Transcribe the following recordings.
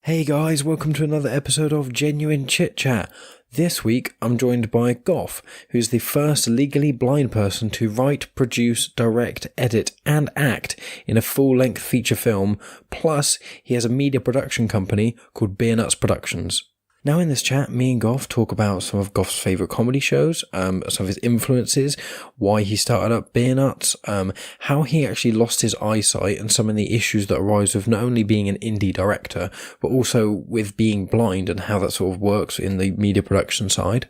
Hey guys, welcome to another episode of Genuine Chit-Chat. This week I'm joined by Gough, who's the first legally blind person to write, produce, direct, edit and act in a full-length feature film, plus he has a media production company called Beernuts Productions. Now in this chat, me and Gough talk about some of Gough's favourite comedy shows, some of his influences, why he started up Beernuts, how he actually lost his eyesight and some of the issues that arise with not only being an indie director, but also with being blind and how that sort of works in the media production side.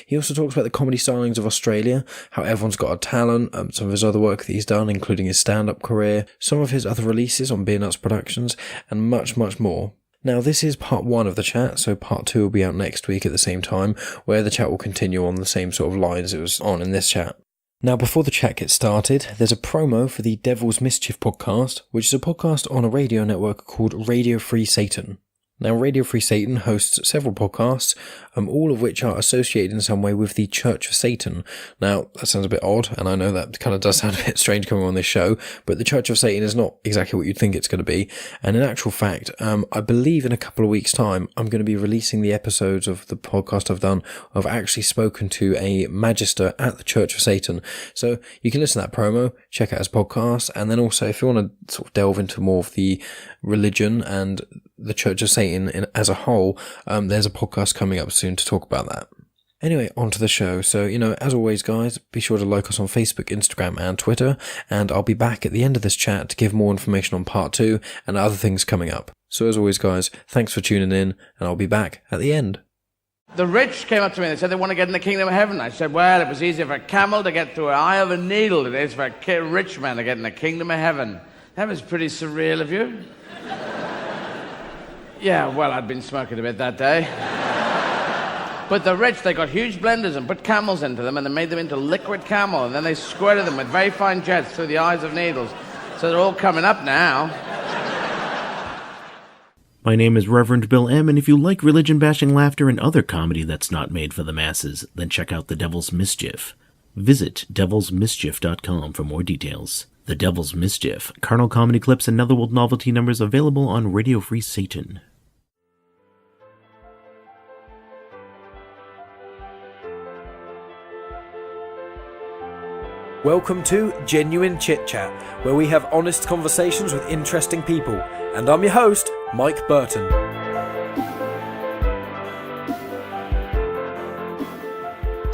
He also talks about the comedy stylings of Australia, how everyone's got a talent, some of his other work that he's done, including his stand-up career, some of his other releases on Beernuts Productions, and much, much more. Now, this is part one of the chat, so part two will be out next week at the same time, where the chat will continue on the same sort of lines it was on in this chat. Now, before the chat gets started, there's a promo for the Devil's Mischief podcast, which is a podcast on a radio network called Radio Free Satan. Now, Radio Free Satan hosts several podcasts, all of which are associated in some way with the Church of Satan. Now, that sounds a bit odd, and I know that kind of does sound a bit strange coming on this show, but the Church of Satan is not exactly what you'd think it's going to be. And in actual fact, I believe in a couple of weeks' time, I'm going to be releasing the episodes of the podcast I've done. I've actually spoken to a magister at the Church of Satan. So you can listen to that promo, check out his podcast, and then also if you want to sort of delve into more of the religion and the Church of Satan as a whole, there's a podcast coming up soon to talk about that. Anyway, on to the show. So, as always, guys, be sure to like us on Facebook, Instagram, and Twitter, and I'll be back at the end of this chat to give more information on part two and other things coming up. So, as always, guys, thanks for tuning in, and I'll be back at the end. The rich came up to me and they said they want to get in the kingdom of heaven. I said, well, it was easier for a camel to get through an eye of a needle than it is for a rich man to get in the kingdom of heaven. That was pretty surreal of you. Yeah, well, I'd been smoking a bit that day. But the rich, they got huge blenders and put camels into them and they made them into liquid camel, and then they squirted them with very fine jets through the eyes of needles. So they're all coming up now. My name is Reverend Bill M., and if you like religion-bashing laughter and other comedy that's not made for the masses, then check out The Devil's Mischief. Visit devilsmischief.com for more details. The Devil's Mischief, carnal comedy clips and Netherworld novelty numbers available on Radio Free Satan. Welcome to Genuine Chit-Chat, where we have honest conversations with interesting people. And I'm your host, Mike Burton.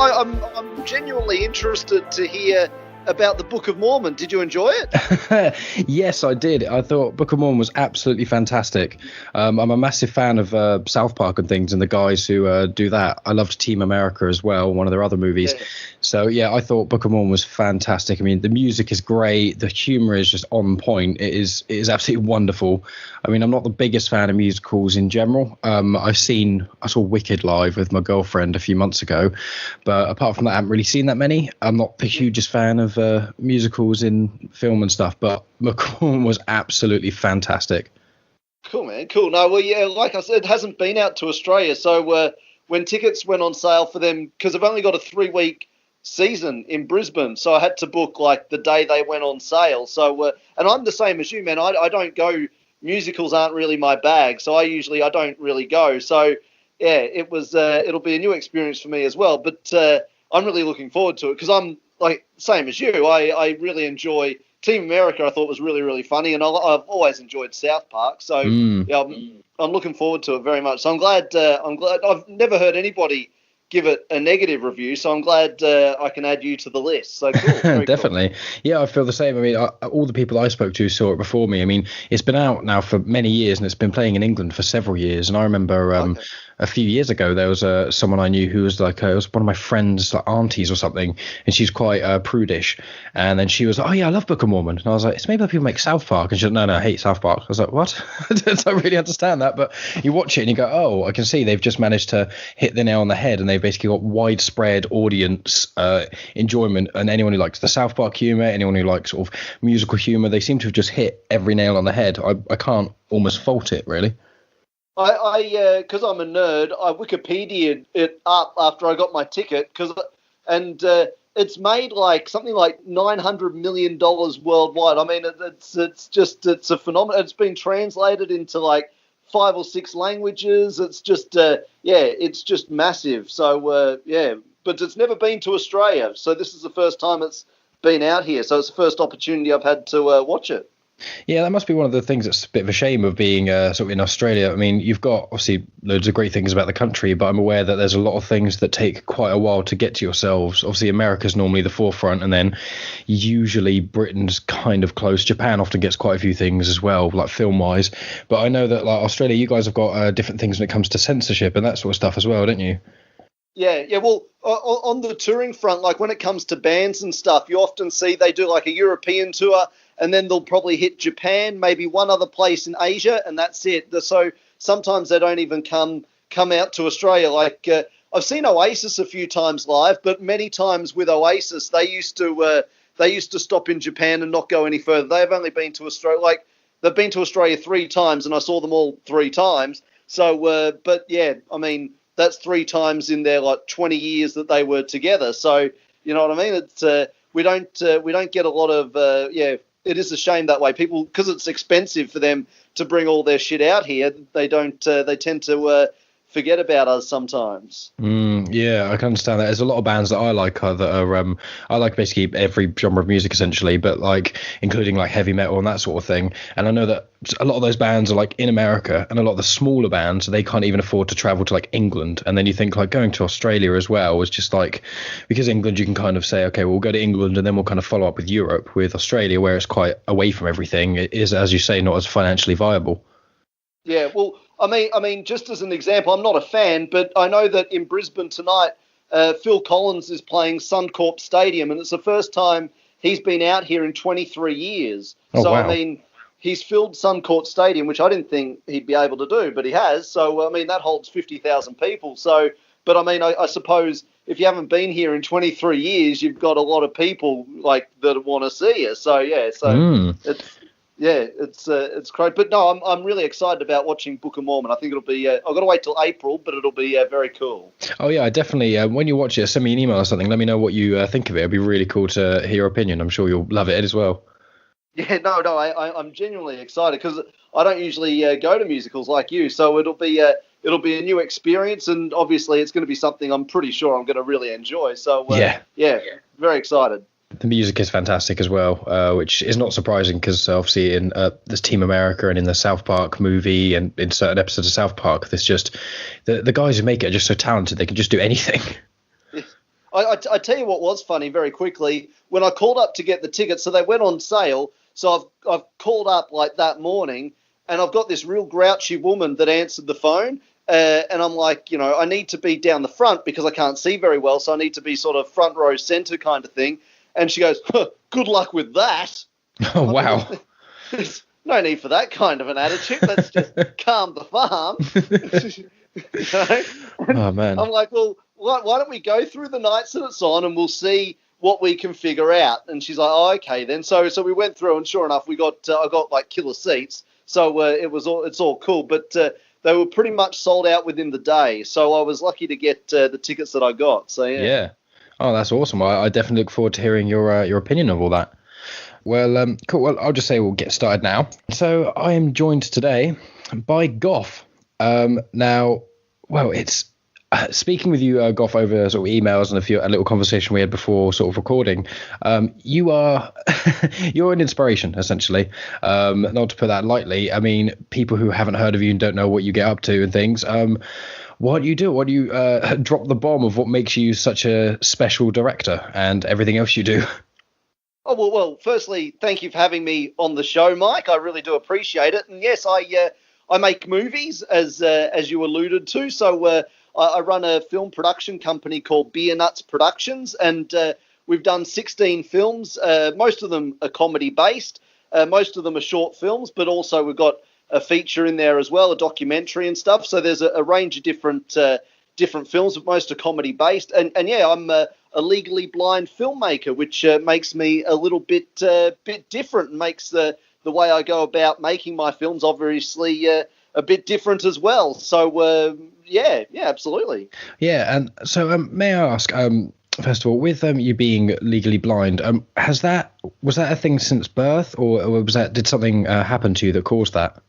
I'm genuinely interested to hear about the Book of Mormon. Did you enjoy it? Yes, I did. I thought Book of Mormon was absolutely fantastic. I'm a massive fan of South Park and things, and the guys who do that. I loved Team America as well, one of their other movies. Yeah. So, yeah, I thought Book of Mormon was fantastic. I mean, the music is great. The humor is just on point. It is absolutely wonderful. I mean, I'm not the biggest fan of musicals in general. I saw Wicked live with my girlfriend a few months ago. But apart from that, I haven't really seen that many. I'm not the hugest fan of musicals in film and stuff. But Book of Mormon was absolutely fantastic. Cool, man. Cool. No, well, yeah, like I said, it hasn't been out to Australia. So when tickets went on sale for them, because I've only got a 3-week season in Brisbane, so I had to book like the day they went on sale. So and I'm the same as you, man. I don't go, musicals aren't really my bag, so I don't really go. So yeah, it was it'll be a new experience for me as well, but I'm really looking forward to it because I'm like same as you. I really enjoy Team America. I thought was really, really funny, and I've always enjoyed South Park, so yeah, I'm looking forward to it very much. So I'm glad I've never heard anybody give it a negative review, so I'm glad I can add you to the list. So cool. Definitely. Cool. Yeah, I feel the same. I mean, all the people I spoke to saw it before me. I mean, it's been out now for many years, and it's been playing in England for several years. And I remember a few years ago, there was someone I knew who was like, it was one of my friends' like aunties or something, and she's quite prudish. And then she was like, oh yeah, I love Book of Mormon. And I was like, it's made by people make South Park. And she was like, no, I hate South Park. I was like, what? I don't really understand that. But you watch it and you go, oh, I can see they've just managed to hit the nail on the head, and they've basically got widespread audience enjoyment. And anyone who likes the South Park humor, anyone who likes sort of musical humor, they seem to have just hit every nail on the head. I can't almost fault it, really. Because I'm a nerd, I Wikipedia'd it up after I got my ticket, and it's made like something like $900 million worldwide. I mean, it's a phenomenon. It's been translated into like 5 or 6 languages. It's just, it's just massive. So, but it's never been to Australia. So this is the first time it's been out here. So it's the first opportunity I've had to watch it. Yeah, that must be one of the things that's a bit of a shame of being sort of in Australia. I mean, you've got obviously loads of great things about the country, but I'm aware that there's a lot of things that take quite a while to get to yourselves. Obviously, America's normally the forefront, and then usually Britain's kind of close. Japan often gets quite a few things as well, like film-wise. But I know that like Australia, you guys have got different things when it comes to censorship and that sort of stuff as well, don't you? Yeah. Well, on the touring front, like when it comes to bands and stuff, you often see they do like a European tour, and then they'll probably hit Japan, maybe one other place in Asia, and that's it. So sometimes they don't even come out to Australia. Like I've seen Oasis a few times live, but many times with Oasis, they used to stop in Japan and not go any further. They've only been to Australia, like they've been to Australia 3 times, and I saw them all 3 times. So, but yeah, I mean, that's 3 times in their like 20 years that they were together. So you know what I mean? It's we don't get a lot of It is a shame that way. People, because it's expensive for them to bring all their shit out here, they don't. They tend to forget about us sometimes. Yeah, I can understand that. There's a lot of bands that I like that are I like basically every genre of music essentially, but like including like heavy metal and that sort of thing. And I know that a lot of those bands are like in America, and a lot of the smaller bands, they can't even afford to travel to like England. And then you think like going to Australia as well was just like, because England you can kind of say, okay, we'll go to England and then we'll kind of follow up with Europe. With Australia, where it's quite away from everything, it is, as you say, not as financially viable. Yeah, well, I mean, just as an example, I'm not a fan, but I know that in Brisbane tonight, Phil Collins is playing Suncorp Stadium, and it's the first time he's been out here in 23 years. Oh, so, wow. I mean, he's filled Suncorp Stadium, which I didn't think he'd be able to do, but he has. So, I mean, that holds 50,000 people. So, but I mean, I suppose if you haven't been here in 23 years, you've got a lot of people like that want to see you. So, yeah, it's great. But no, I'm really excited about watching Book of Mormon. I think it'll be. I've got to wait till April, but it'll be very cool. Oh yeah, definitely. When you watch it, send me an email or something. Let me know what you think of it. It'll be really cool to hear your opinion. I'm sure you'll love it as well. Yeah, no, I'm genuinely excited because I don't usually go to musicals like you, so it'll be a new experience, and obviously it's going to be something I'm pretty sure I'm going to really enjoy. So yeah, very excited. The music is fantastic as well, which is not surprising because obviously in this Team America and in the South Park movie and in certain episodes of South Park, there's just the guys who make it are just so talented. They can just do anything. I tell you what was funny very quickly, when I called up to get the tickets, so they went on sale. So I've called up like that morning, and I've got this real grouchy woman that answered the phone. And I'm like, I need to be down the front because I can't see very well. So I need to be sort of front row center kind of thing. And she goes, good luck with that. Oh, wow. There's no need for that kind of an attitude. Let's just calm the farm. Oh, man. I'm like, well, why don't we go through the nights that it's on and we'll see what we can figure out. And she's like, oh, okay then. So we went through, and sure enough, I got like killer seats. So it's all cool. But they were pretty much sold out within the day. So I was lucky to get the tickets that I got. So yeah. Oh, that's awesome. I definitely look forward to hearing your opinion of all that. Well, cool. Well, I'll just say we'll get started now. So I am joined today by Gough. Now, well, it's speaking with you, Gough, over sort of emails and a little conversation we had before sort of recording. You are you're an inspiration, essentially. Not to put that lightly. I mean, people who haven't heard of you and don't know what you get up to and things. What do you do? What do you drop the bomb of what makes you such a special director and everything else you do? Oh, well, firstly, thank you for having me on the show, Mike. I really do appreciate it. And yes, I make movies, as you alluded to. So I run a film production company called Beernuts Productions, and we've done 16 films. Most of them are comedy-based. Most of them are short films, but also we've got a feature in there as well, a documentary and stuff. So there's a range of different films, but most are comedy based. And yeah, I'm a legally blind filmmaker, which makes me a little bit different, and makes the way I go about making my films obviously a bit different as well. So yeah, absolutely. Yeah, and so may I ask, first of all, with you being legally blind, was that a thing since birth, or did something happen to you that caused that?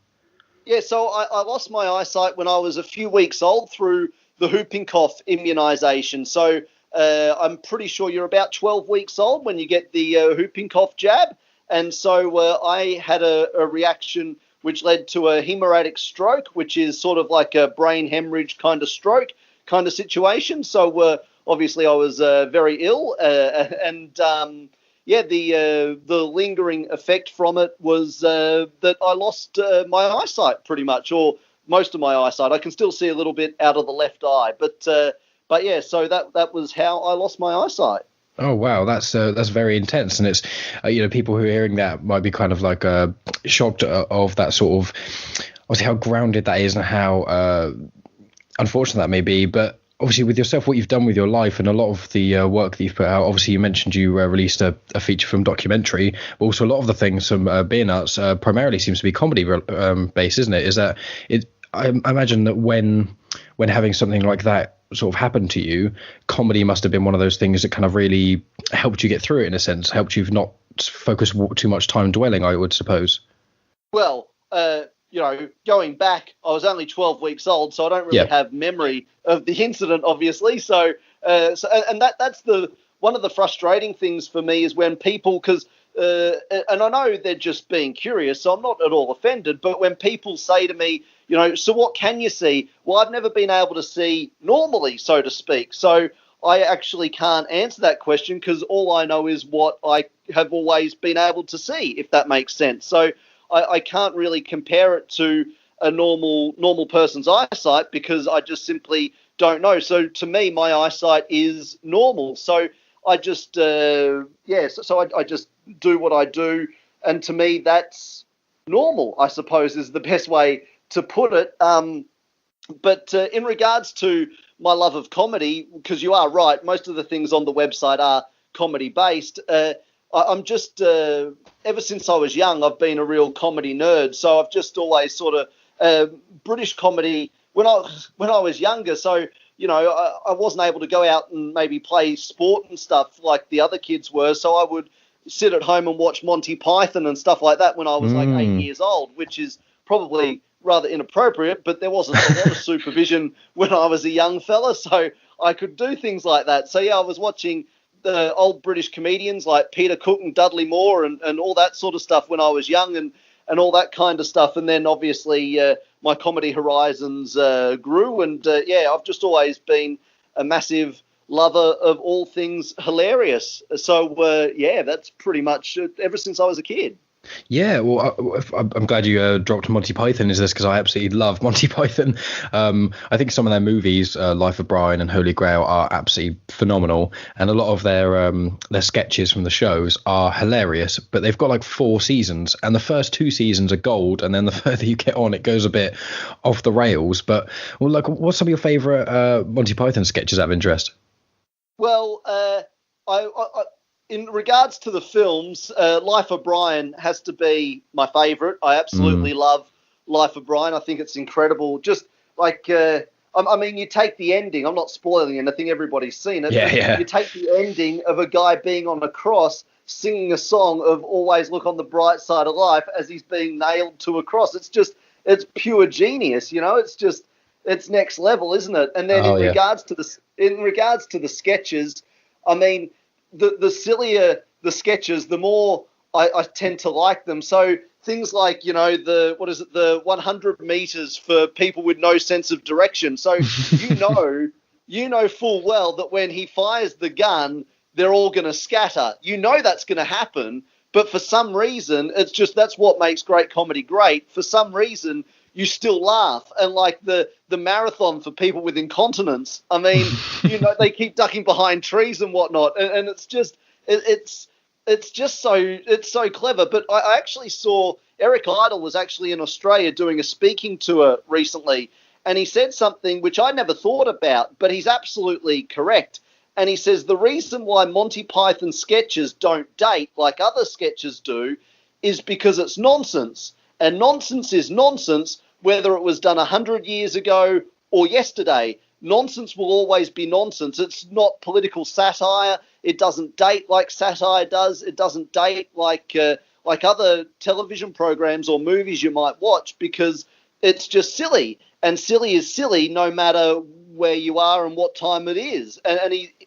Yeah, so I lost my eyesight when I was a few weeks old through the whooping cough immunisation. So I'm pretty sure you're about 12 weeks old when you get the whooping cough jab. And so I had a reaction which led to a hemorrhagic stroke, which is sort of like a brain hemorrhage kind of stroke kind of situation. So obviously I was very ill, the lingering effect from it was that I lost my eyesight pretty much, or most of my eyesight. I can still see a little bit out of the left eye, but yeah, so that was how I lost my eyesight. Oh wow, that's very intense, and it's people who are hearing that might be kind of like shocked of that sort of obviously how grounded that is and how unfortunate that may be, but. Obviously, with yourself, what you've done with your life and a lot of the work that you've put out, obviously you mentioned you released a feature film documentary, but also a lot of the things from Beernuts primarily seems to be comedy based, isn't it? Is that it? I imagine that when having something like that sort of happen to you, comedy must have been one of those things that kind of really helped you get through it in a sense, helped you not focus too much time dwelling, I would suppose. Well, going back, I was only 12 weeks old, so I don't really have memory of the incident, obviously. So that's one of the frustrating things for me is when people, and I know they're just being curious, so I'm not at all offended, but when people say to me, so what can you see? Well, I've never been able to see normally, so to speak. So I actually can't answer that question because all I know is what I have always been able to see, if that makes sense. So I can't really compare it to a normal person's eyesight because I just simply don't know. So to me, my eyesight is normal. So I just, I just do what I do. And to me, that's normal, I suppose, is the best way to put it. But in regards to my love of comedy, because you are right, most of the things on the website are comedy based. I'm just, ever since I was young, I've been a real comedy nerd. So I've just always sort of British comedy when I was younger. So, I wasn't able to go out and maybe play sport and stuff like the other kids were. So I would sit at home and watch Monty Python and stuff like that when I was like 8 years old, which is probably rather inappropriate, but there wasn't a lot of supervision when I was a young fella. So I could do things like that. So, yeah, I was watching the old British comedians like Peter Cook and Dudley Moore and all that sort of stuff when I was young and all that kind of stuff. And then obviously my comedy horizons grew. And I've just always been a massive lover of all things hilarious. So, that's pretty much ever since I was a kid. Yeah, well, I'm glad you dropped Monty Python into this because I absolutely love Monty Python. I think some of their movies, Life of Brian and Holy Grail, are absolutely phenomenal, and a lot of their sketches from the shows are hilarious. But they've got like 4 seasons, and the first 2 seasons are gold, and then the further you get on, it goes a bit off the rails. But what's some of your favourite Monty Python sketches out of interest? Well, in regards to the films, Life of Brian has to be my favourite. I absolutely love Life of Brian. I think it's incredible. Just like, you take the ending. I'm not spoiling anything. Everybody's seen it. Yeah. You take the ending of a guy being on a cross singing a song of always look on the bright side of life as he's being nailed to a cross. It's pure genius, it's next level, isn't it? And then in regards to the sketches, the sillier the sketches, the more I tend to like them. So things like, the 100 meters for people with no sense of direction. So, you know full well that when he fires the gun, they're all going to scatter. That's going to happen. But for some reason, that's what makes great comedy great. For some reason, you still laugh. And like the marathon for people with incontinence, they keep ducking behind trees and whatnot. And it's so clever. But I actually saw Eric Idle was actually in Australia doing a speaking tour recently. And he said something which I never thought about, but he's absolutely correct. And he says the reason why Monty Python sketches don't date like other sketches do is because it's nonsense. And nonsense is nonsense, whether it was done 100 years ago or yesterday. Nonsense will always be nonsense. It's not political satire. It doesn't date like satire does. It doesn't date like other television programs or movies you might watch because it's just silly, and silly is silly no matter where you are and what time it is. And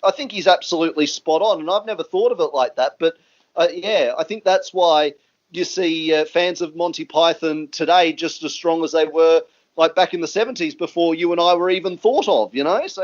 I think he's absolutely spot on, and I've never thought of it like that. But I think that's why you see fans of Monty Python today just as strong as they were like back in the 70s before you and I were even thought of, So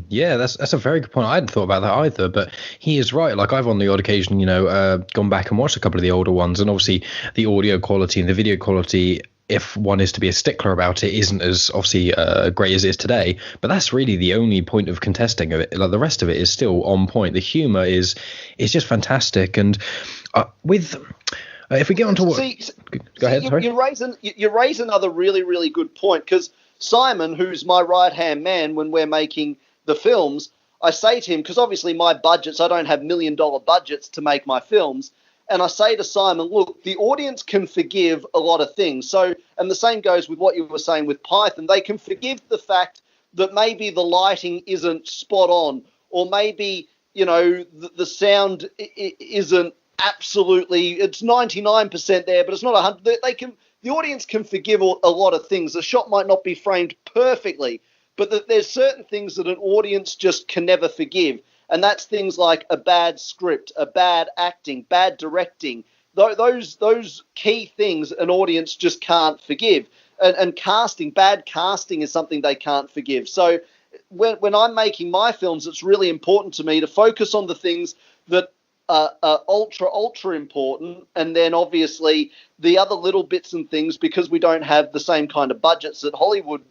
yeah, that's a very good point. I hadn't thought about that either, but he is right. Like I've on the odd occasion, gone back and watched a couple of the older ones, and obviously the audio quality and the video quality, if one is to be a stickler about it, isn't as obviously great as it is today. But that's really the only point of contesting of it. Like the rest of it is still on point. The humor is just fantastic, and if we get on to what... Go ahead, sorry. You raise another really, really good point, because Simon, who's my right-hand man when we're making the films, I say to him, because obviously my budgets, I don't have $1 million budgets to make my films, and I say to Simon, look, the audience can forgive a lot of things. So, and the same goes with what you were saying with Python. They can forgive the fact that maybe the lighting isn't spot on, or maybe, the sound isn't absolutely, it's 99% there, but it's not 100. The audience can forgive a lot of things. The shot might not be framed perfectly, but there's certain things that an audience just can never forgive, and that's things like a bad script, a bad acting, bad directing. Those key things an audience just can't forgive, and casting, bad casting is something they can't forgive. So when I'm making my films, it's really important to me to focus on the things that ultra important, and then obviously the other little bits and things, because we don't have the same kind of budgets that Hollywood,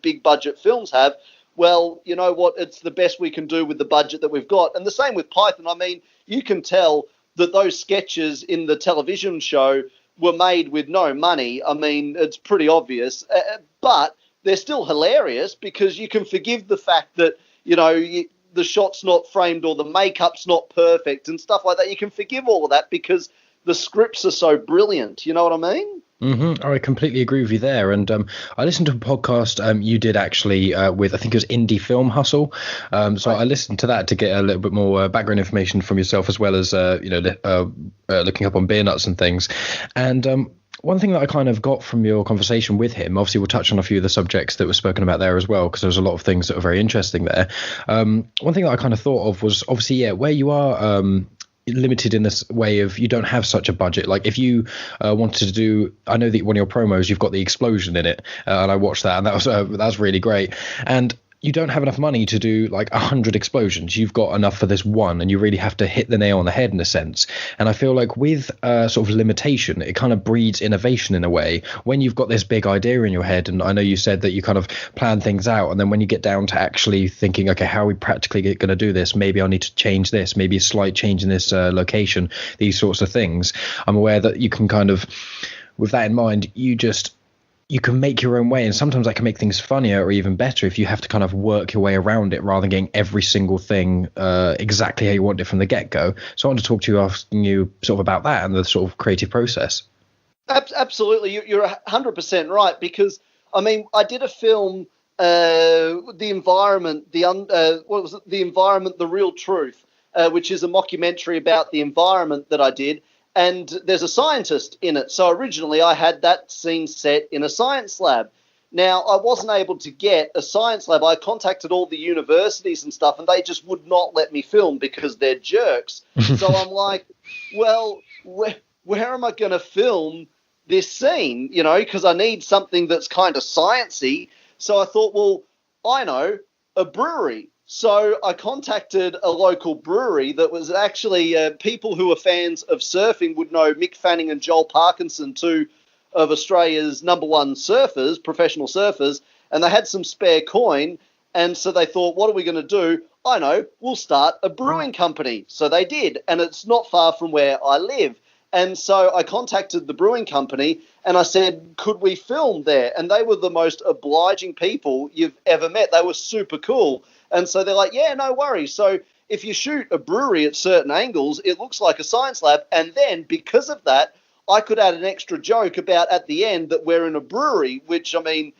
big budget films have. Well, you know what? It's the best we can do with the budget that we've got. And the same with Python. I mean, you can tell that those sketches in the television show were made with no money. I mean, it's pretty obvious, but they're still hilarious, because you can forgive the fact that, the shot's not framed or the makeup's not perfect and stuff like that. You can forgive all of that because the scripts are so brilliant. You know what I mean? Mm-hmm. I completely agree with you there. And I listened to a podcast you did actually with, I think it was Indie Film Hustle. So I listened to that to get a little bit more background information from yourself, as well as, looking up on Beernuts and things. And one thing that I kind of got from your conversation with him, obviously we'll touch on a few of the subjects that were spoken about there as well, because there was a lot of things that were very interesting there. One thing that I kind of thought of was obviously, where you are limited in this way of you don't have such a budget. Like if you wanted to do, I know that one of your promos, you've got the explosion in it, and I watched that, and that was really great. And you don't have enough money to do like 100 explosions. You've got enough for this one, and you really have to hit the nail on the head in a sense. And I feel like with sort of limitation, it kind of breeds innovation in a way. When you've got this big idea in your head, and I know you said that you kind of plan things out, and then when you get down to actually thinking, okay, how are we practically going to do this? Maybe I need to change this, maybe a slight change in this location, these sorts of things. I'm aware that you can kind of, with that in mind, you can make your own way, and sometimes that can make things funnier or even better if you have to kind of work your way around it rather than getting every single thing exactly how you want it from the get-go. So I want to talk to you, asking you sort of about that and the sort of creative process. Absolutely. You're 100% right, because, I mean, I did a film, The Environment, The Environment, The Real Truth, which is a mockumentary about the environment that I did. And there's a scientist in it. So originally I had that scene set in a science lab. Now, I wasn't able to get a science lab. I contacted all the universities and stuff, and they just would not let me film because they're jerks. So I'm like, well, where am I going to film this scene? Because I need something that's kind of sciencey. So I thought, well, I know, a brewery. So I contacted a local brewery that was actually people who are fans of surfing would know Mick Fanning and Joel Parkinson, two of Australia's number one surfers, professional surfers, and they had some spare coin. And so they thought, what are we going to do? I know, we'll start a brewing company. So they did, and it's not far from where I live. And so I contacted the brewing company and I said, could we film there? And they were the most obliging people you've ever met. They were super cool. And so they're like, yeah, no worries. So if you shoot a brewery at certain angles, it looks like a science lab. And then because of that, I could add an extra joke about at the end that we're in a brewery, which, I mean,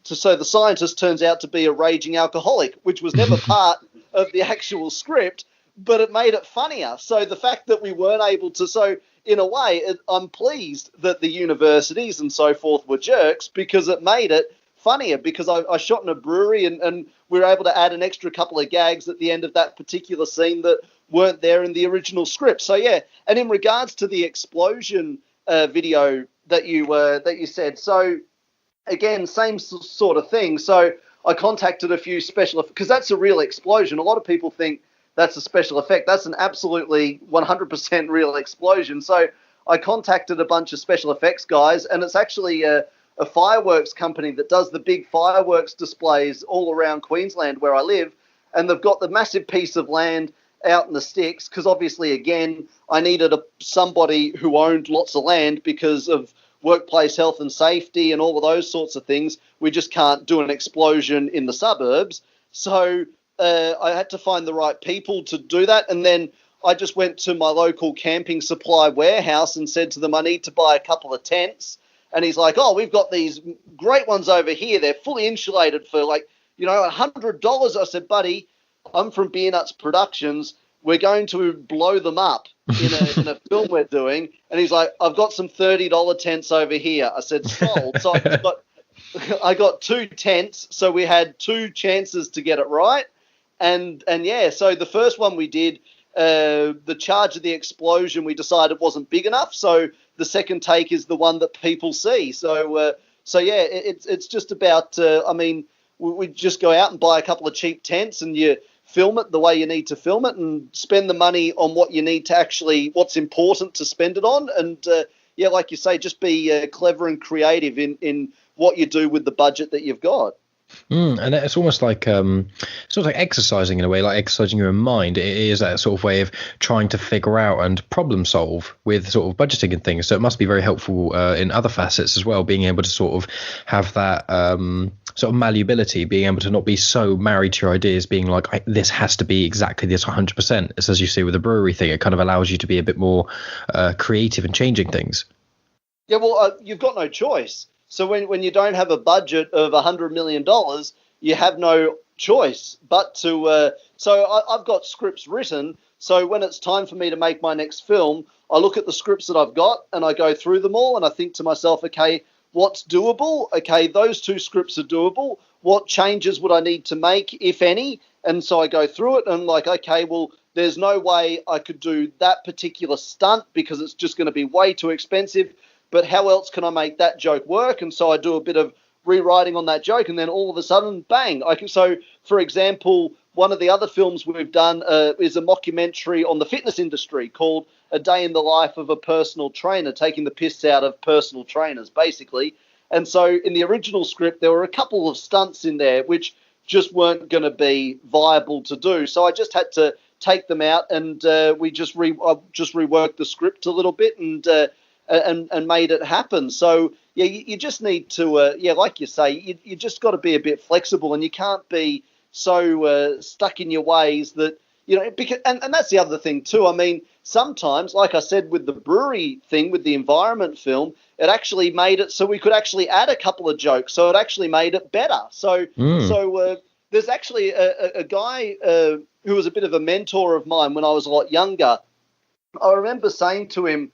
so the scientist turns out to be a raging alcoholic, which was never part of the actual script, but it made it funnier. So the fact that we weren't able to, so in a way, I'm pleased that the universities and so forth were jerks, because it made it funnier, because I shot in a brewery and we were able to add an extra couple of gags at the end of that particular scene that weren't there in the original script. So, yeah. And in regards to the explosion video that you said, so again, same sort of thing. So I contacted a few special, because that's a real explosion. A lot of people think that's a special effect. That's an absolutely 100% real explosion. So I contacted a bunch of special effects guys, and it's actually a fireworks company that does the big fireworks displays all around Queensland where I live. And they've got the massive piece of land out in the sticks, because obviously, again, I needed somebody who owned lots of land because of workplace health and safety and all of those sorts of things. We just can't do an explosion in the suburbs. So I had to find the right people to do that. And then I just went to my local camping supply warehouse and said to them, I need to buy a couple of tents. And he's like, oh, we've got these great ones over here. They're fully insulated for $100. I said, buddy, I'm from Beernuts Productions. We're going to blow them up in a film we're doing. And he's like, I've got some $30 tents over here. I said, sold. So I got 2 tents. So we had 2 chances to get it right. And yeah, so the first one we did, the charge of the explosion, we decided wasn't big enough. So the second take is the one that people see. So yeah, it's just about, we just go out and buy a couple of cheap tents, and you film it the way you need to film it, and spend the money on what you need to actually, what's important to spend it on. And yeah, like you say, just be clever and creative in what you do with the budget that you've got. And it's almost like exercising in a way, like exercising your mind. It is that sort of way of trying to figure out and problem solve with sort of budgeting and things. So it must be very helpful in other facets as well, being able to sort of have that sort of malleability, being able to not be so married to your ideas, being like, this has to be exactly this 100%. It's, as you say with the brewery thing, it kind of allows you to be a bit more creative and changing things. Yeah, well, you've got no choice. So when you don't have a budget of $100 million, you have no choice but to. So I've got scripts written. So when it's time for me to make my next film, I look at the scripts that I've got and I go through them all, and I think to myself, okay, what's doable? Okay, those 2 scripts are doable. What changes would I need to make, if any? And so I go through it, and I'm like, okay, well, there's no way I could do that particular stunt because it's just going to be way too expensive. But how else can I make that joke work? And so I do a bit of rewriting on that joke, and then all of a sudden, bang. So, for example, one of the other films we've done is a mockumentary on the fitness industry called A Day in the Life of a Personal Trainer, taking the piss out of personal trainers, basically. And so in the original script, there were a couple of stunts in there which just weren't going to be viable to do. So I just had to take them out, and we just reworked the script a little bit and made it happen. So yeah, you just need to like you say, you just got to be a bit flexible, and you can't be so stuck in your ways that because and that's the other thing too. I mean, sometimes, like I said with the brewery thing, with the environment film, it actually made it so we could actually add a couple of jokes, so it actually made it better. So there's actually a guy who was a bit of a mentor of mine when I was a lot younger. I remember saying to him,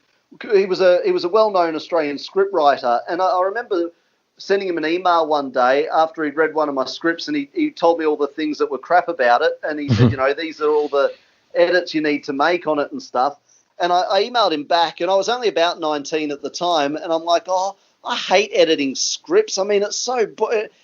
he was a well-known Australian scriptwriter, and I remember sending him an email one day after he'd read one of my scripts, and he told me all the things that were crap about it, and he said, these are all the edits you need to make on it and stuff. And I emailed him back, and I was only about 19 at the time, and I'm like, oh, I hate editing scripts. I mean, it's so...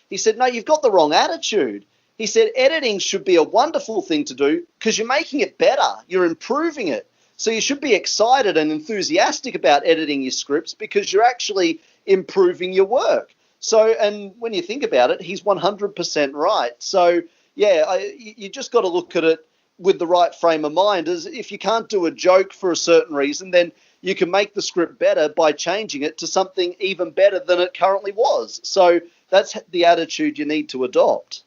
He said, no, you've got the wrong attitude. He said, editing should be a wonderful thing to do because you're making it better. You're improving it. So you should be excited and enthusiastic about editing your scripts because you're actually improving your work. So, and when you think about it, he's 100% right. So, yeah, you just got to look at it with the right frame of mind. As if you can't do a joke for a certain reason, then you can make the script better by changing it to something even better than it currently was. So that's the attitude you need to adopt.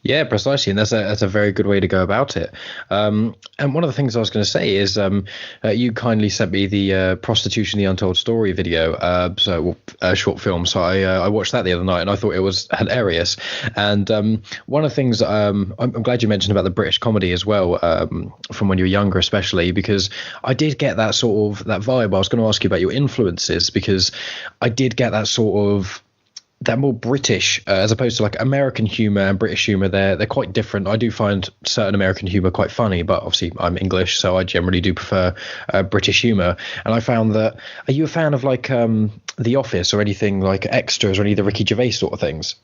Yeah, precisely, and that's a very good way to go about it. And one of the things I was going to say is, you kindly sent me the "Prostitution: The Untold Story" video, short film. So I watched that the other night, and I thought it was hilarious. And one of the things I'm glad you mentioned about the British comedy as well, from when you were younger, especially because I did get that sort of that vibe. I was going to ask you about your influences because I did get that sort of that more British, as opposed to like American humor and British humor. They're quite different. I do find certain American humor quite funny, but obviously I'm English, so I generally do prefer British humor. And I found that, are you a fan of like The Office or anything like Extras or any of the Ricky Gervais sort of things?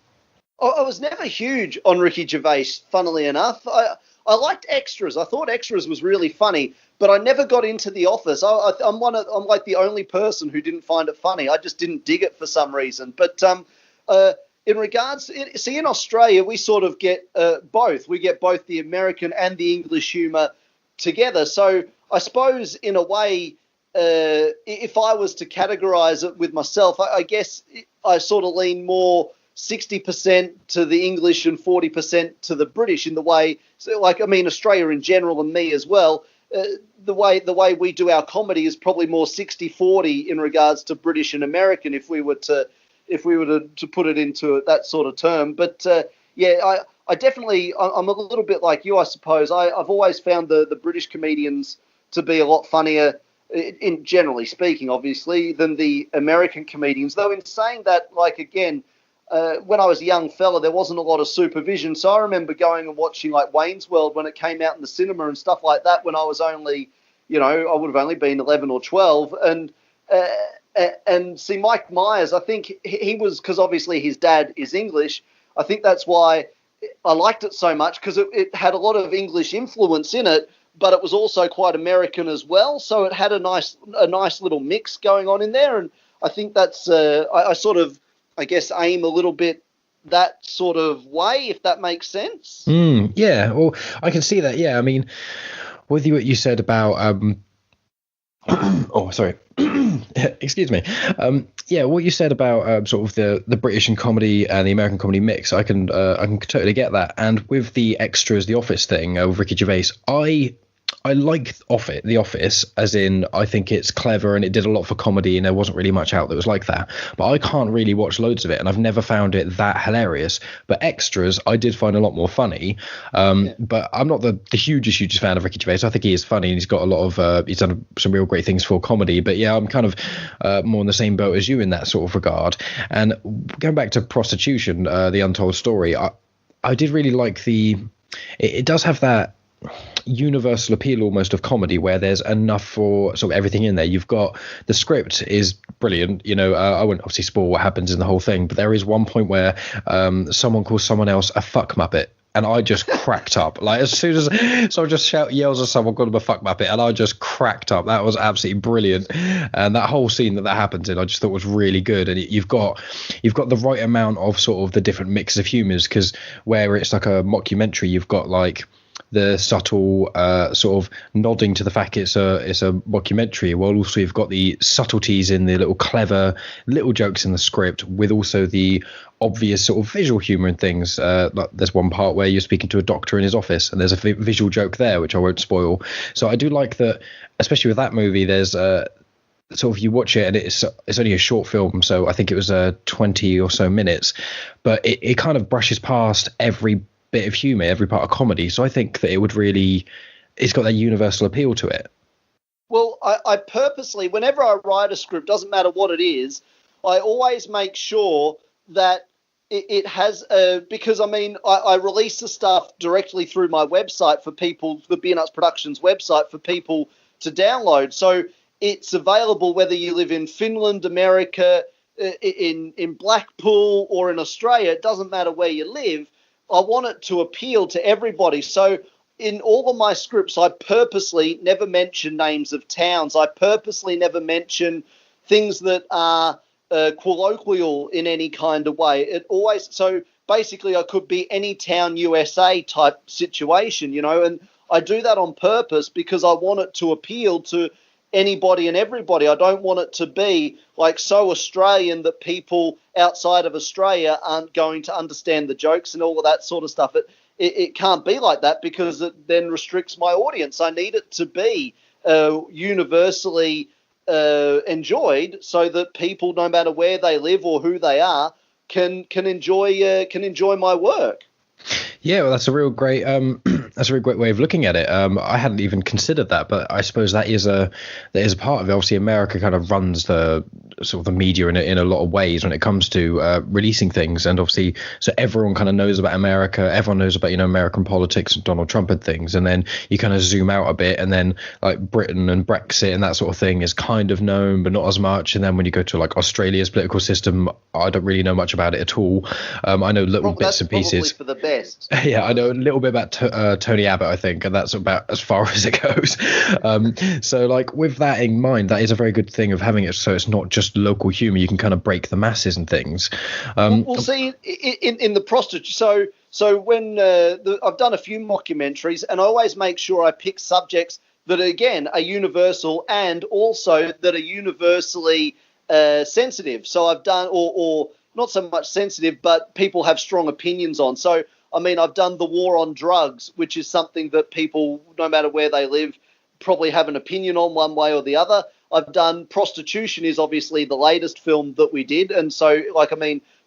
I was never huge on Ricky Gervais, funnily enough. I liked Extras. I thought Extras was really funny, but I never got into The Office. I'm like the only person who didn't find it funny. I just didn't dig it for some reason. But in regards, see, in Australia, we sort of get both. We get both the American and the English humour together. So I suppose, in a way, if I was to categorise it with myself, I guess I sort of lean more 60% to the English and 40% to the British in the way, so like, I mean, Australia in general and me as well, the way we do our comedy is probably more 60-40 in regards to British and American if we were to put it into that sort of term. But yeah, I definitely, I'm a little bit like you, I suppose. I've always found the British comedians to be a lot funnier, in generally speaking, obviously, than the American comedians. Though in saying that, like, again, when I was a young fella, there wasn't a lot of supervision. So I remember going and watching like Wayne's World when it came out in the cinema and stuff like that when I was only, I would have only been 11 or 12. And see, Mike Myers, I think he was, because obviously his dad is English. I think that's why I liked it so much, because it had a lot of English influence in it, but it was also quite American as well. So it had a nice little mix going on in there. And I think that's, I sort of, I guess, aim a little bit that sort of way, if that makes sense. Yeah, well, I can see that. Yeah, I mean, with what you said about, oh, sorry. Excuse me. Yeah, what you said about sort of the British and comedy and the American comedy mix, I can totally get that. And with the Extras, the Office thing with Ricky Gervais, I like The Office, as in I think it's clever and it did a lot for comedy and there wasn't really much out that was like that. But I can't really watch loads of it and I've never found it that hilarious. But Extras, I did find a lot more funny. But I'm not the hugest fan of Ricky Gervais. I think he is funny and he's got a lot of he's done some real great things for comedy. But yeah, I'm kind of more in the same boat as you in that sort of regard. And going back to Prostitution, The Untold Story, I did really like it does have that universal appeal almost of comedy where there's enough for sort of everything in there. You've got the script is brilliant, I won't obviously spoil what happens in the whole thing, but there is one point where someone calls someone else a fuck muppet and I just cracked up. Like, as soon as someone just yells at someone, called him a fuck muppet, and I just cracked up. That was absolutely brilliant. And that whole scene that happens in, I just thought was really good. And you've got the right amount of sort of the different mix of humours, because where it's like a mockumentary, you've got like the subtle sort of nodding to the fact it's a mockumentary, while also you've got the subtleties in the little clever little jokes in the script, with also the obvious sort of visual humor and things. Like there's one part where you're speaking to a doctor in his office and there's a visual joke there, which I won't spoil. So I do like that, especially with that movie, there's sort of, you watch it and it's only a short film, so I think it was 20 or so minutes, but it kind of brushes past every bit of humor, every part of comedy. So I think that it's got that universal appeal to it. Well, I purposely, whenever I write a script, doesn't matter what it is, I always make sure that it has because I mean, I release the stuff directly through my website for people, the Beernuts Productions website, for people to download. So it's available whether you live in Finland, America, in Blackpool, or in Australia. It doesn't matter where you live. I want it to appeal to everybody. So in all of my scripts, I purposely never mention names of towns. I purposely never mention things that are colloquial in any kind of way. It always, so basically I could be any town USA type situation, and I do that on purpose because I want it to appeal to anybody and everybody. I don't want it to be like so Australian that people outside of Australia aren't going to understand the jokes and all of that sort of stuff. It can't be like that, because it then restricts my audience. I need it to be universally enjoyed, so that people, no matter where they live or who they are, can enjoy my work. Yeah, well, that's a real great way of looking at it. I hadn't even considered that, but I suppose that is a part of it. Obviously, America kind of runs the sort of the media in a lot of ways when it comes to releasing things, and obviously, so everyone kind of knows about America. Everyone knows about American politics and Donald Trump and things, and then you kind of zoom out a bit, and then like Britain and Brexit and that sort of thing is kind of known, but not as much. And then when you go to like Australia's political system, I don't really know much about it at all. I know little bits and pieces. For the best. Yeah, I know a little bit about Tony Abbott, I think, and that's about as far as it goes. So, like, with that in mind, that is a very good thing of having it, so it's not just local humour. You can kind of break the masses and things. We'll see in the prostitute. So when I've done a few mockumentaries, and I always make sure I pick subjects that, again, are universal and also that are universally sensitive. So I've done, or not so much sensitive, but people have strong opinions on. So, I mean, I've done the war on drugs, which is something that people, no matter where they live, probably have an opinion on one way or the other. I've done prostitution, is obviously the latest film that we did. And so,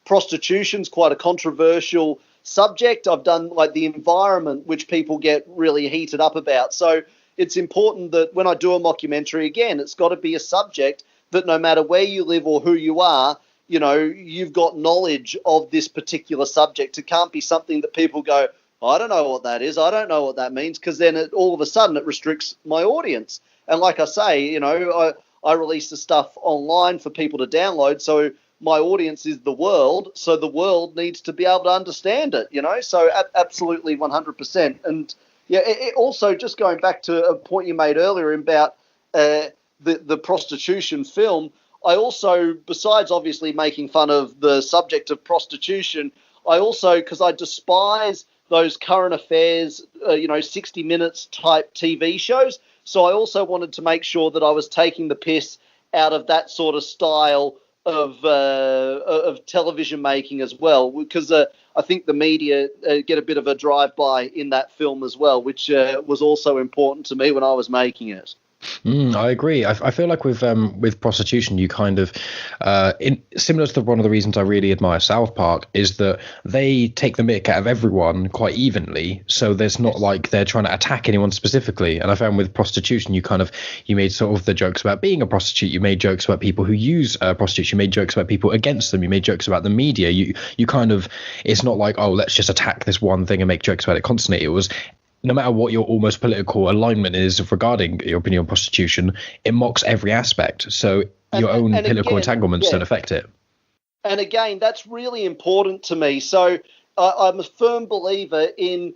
prostitution's quite a controversial subject. I've done, like, the environment, which people get really heated up about. So it's important that when I do a mockumentary, again, it's got to be a subject that no matter where you live or who you are, you've got knowledge of this particular subject. It can't be something that people go, I don't know what that is, I don't know what that means, because then all of a sudden it restricts my audience. And like I say, I release the stuff online for people to download, so my audience is the world, so the world needs to be able to understand it, so absolutely 100%. And yeah, it also, just going back to a point you made earlier about the prostitution film, I also, besides obviously making fun of the subject of prostitution, I also, because I despise those current affairs, 60 Minutes type TV shows, so I also wanted to make sure that I was taking the piss out of that sort of style of television making as well, because I think the media get a bit of a drive-by in that film as well, which was also important to me when I was making it. I agree. I feel like with prostitution, you kind of, similar to one of the reasons I really admire South Park, is that they take the mick out of everyone quite evenly. So there's not like they're trying to attack anyone specifically. And I found with prostitution, you made sort of the jokes about being a prostitute. You made jokes about people who use prostitution. You made jokes about people against them. You made jokes about the media. You kind of, it's not like, oh, let's just attack this one thing and make jokes about it constantly. It was, no matter what your almost political alignment is regarding your opinion on prostitution, it mocks every aspect. So your own political entanglements don't affect it. And again, that's really important to me. So I'm a firm believer in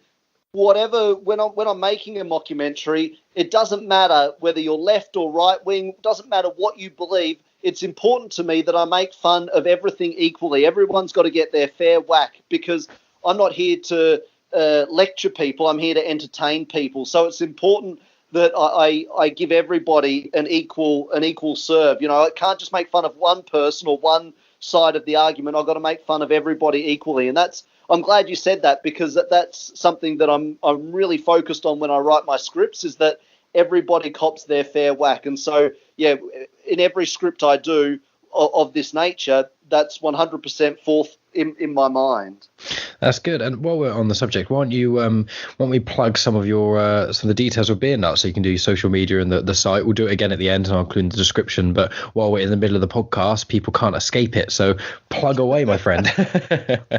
whatever, when I'm making a mockumentary, it doesn't matter whether you're left or right wing, it doesn't matter what you believe. It's important to me that I make fun of everything equally. Everyone's got to get their fair whack, because I'm not here to lecture people. I'm here to entertain people. So it's important that I give everybody an equal serve. I can't just make fun of one person or one side of the argument. I've got to make fun of everybody equally. And I'm glad you said that, because that's something that I'm really focused on when I write my scripts, is that everybody cops their fair whack. And so, yeah, in every script I do of this nature, that's 100% forth in my mind. That's good. And while we're on the subject, why don't we plug some of the details of Beernuts, so you can do your social media and the site. We'll do it again at the end, and I'll include in the description. But while we're in the middle of the podcast, people can't escape it. So plug away, my friend.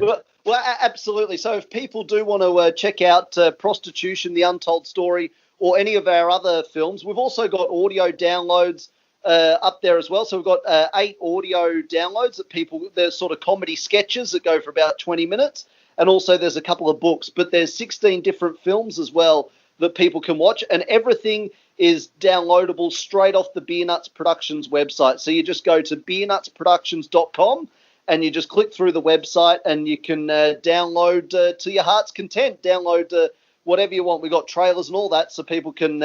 Well, absolutely. So if people do want to check out Prostitution, The Untold Story, or any of our other films, we've also got audio downloads up there as well. So we've got 8 audio downloads that there's sort of comedy sketches that go for about 20 minutes. And also there's a couple of books, but there's 16 different films as well that people can watch. And everything is downloadable straight off the Beernuts Productions website. So you just go to beernutsproductions.com and you just click through the website, and you can download to your heart's content, download whatever you want. We've got trailers and all that, so people can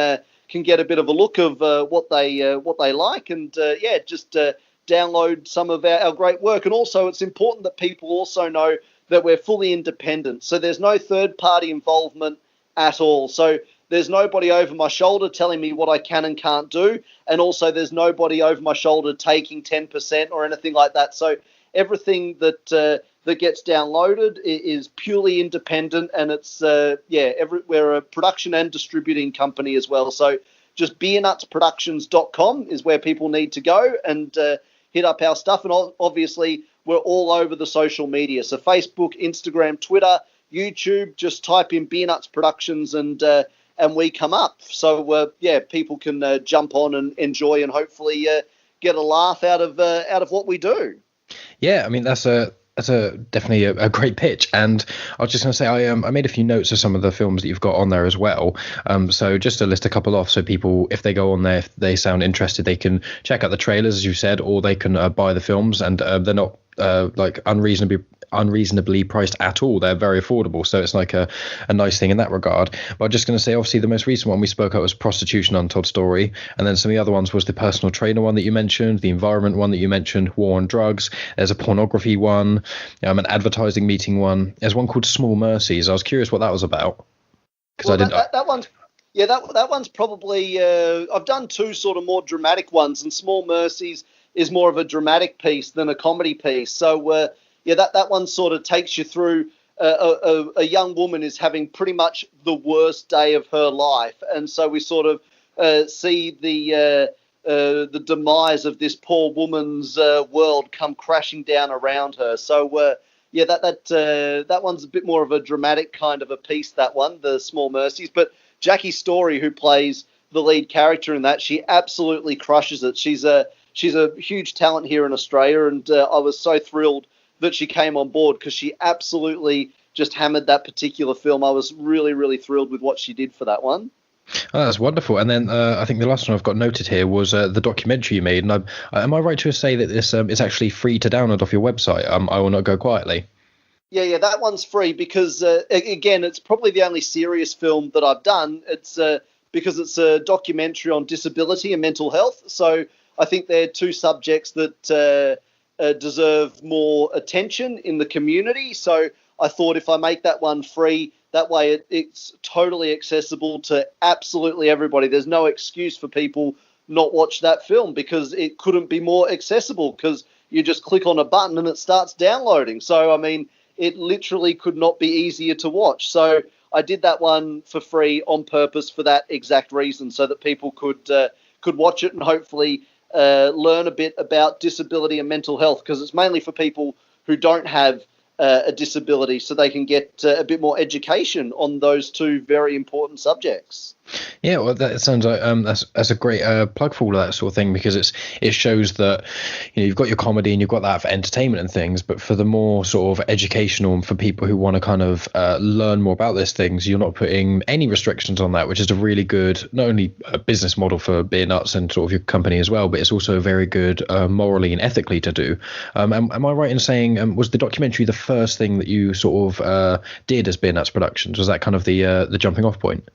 can get a bit of a look of what they like, and just download some of our great work. And also, it's important that people also know that we're fully independent. So there's no third-party involvement at all. So there's nobody over my shoulder telling me what I can and can't do. And also there's nobody over my shoulder taking 10% or anything like that. So everything that gets downloaded is purely independent, and it's, we're a production and distributing company as well. So just beernutsproductions.com is where people need to go and hit up our stuff. And obviously we're all over the social media. So Facebook, Instagram, Twitter, YouTube, just type in Beernuts Productions and we come up. So people can jump on and enjoy and hopefully get a laugh out of what we do. Yeah, I mean that's definitely a great pitch. And I was just going to say I made a few notes of some of the films that you've got on there as well. So just to list a couple off, so people, if they go on there, if they sound interested, they can check out the trailers, as you said, or they can buy the films, and they're not like unreasonably priced at all. They're very affordable, so it's like a nice thing in that regard. But I'm just going to say, obviously the most recent one we spoke about was Prostitution Untold Story, and then some of the other ones was the personal trainer one that you mentioned, the environment one that you mentioned, war on drugs, there's a pornography one, an advertising meeting one, there's one called Small Mercies. I was curious what that was about, because I didn't that one's that one's probably I've done two sort of more dramatic ones, and Small Mercies is more of a dramatic piece than a comedy piece. So that one sort of takes you through a young woman is having pretty much the worst day of her life, and so we sort of see the demise of this poor woman's world come crashing down around her. So that one's a bit more of a dramatic kind of a piece, that one, the Small Mercies. But Jackie Story, who plays the lead character in that, she absolutely crushes it. She's a huge talent here in Australia, and I was so thrilled that she came on board because she absolutely just hammered that particular film. I was really, really thrilled with what she did for that one. Oh, that's wonderful. And then I think the last one I've got noted here was the documentary you made. And am I right to say that this is actually free to download off your website? I Will Not Go Quietly. Yeah, that one's free because, again, it's probably the only serious film that I've done. It's because it's a documentary on disability and mental health. So I think they're two subjects that deserve more attention in the community. So I thought if I make that one free, that way it's totally accessible to absolutely everybody. There's no excuse for people not watch that film because it couldn't be more accessible, because you just click on a button and it starts downloading. So, I mean, it literally could not be easier to watch. So I did that one for free on purpose for that exact reason, so that people could watch it and hopefully learn a bit about disability and mental health, because it's mainly for people who don't have a disability, so they can get a bit more education on those two very important subjects. Yeah, well, that sounds like that's a great plug for all of that sort of thing, because it shows that you've got your comedy and you've got that for entertainment and things, but for the more sort of educational and for people who want to kind of learn more about these things, you're not putting any restrictions on that, which is a really good, not only a business model for Beernuts and sort of your company as well, but it's also very good morally and ethically to do. Am I right in saying was the documentary the first thing that you sort of did as Beernuts Productions? Was that kind of the jumping off point?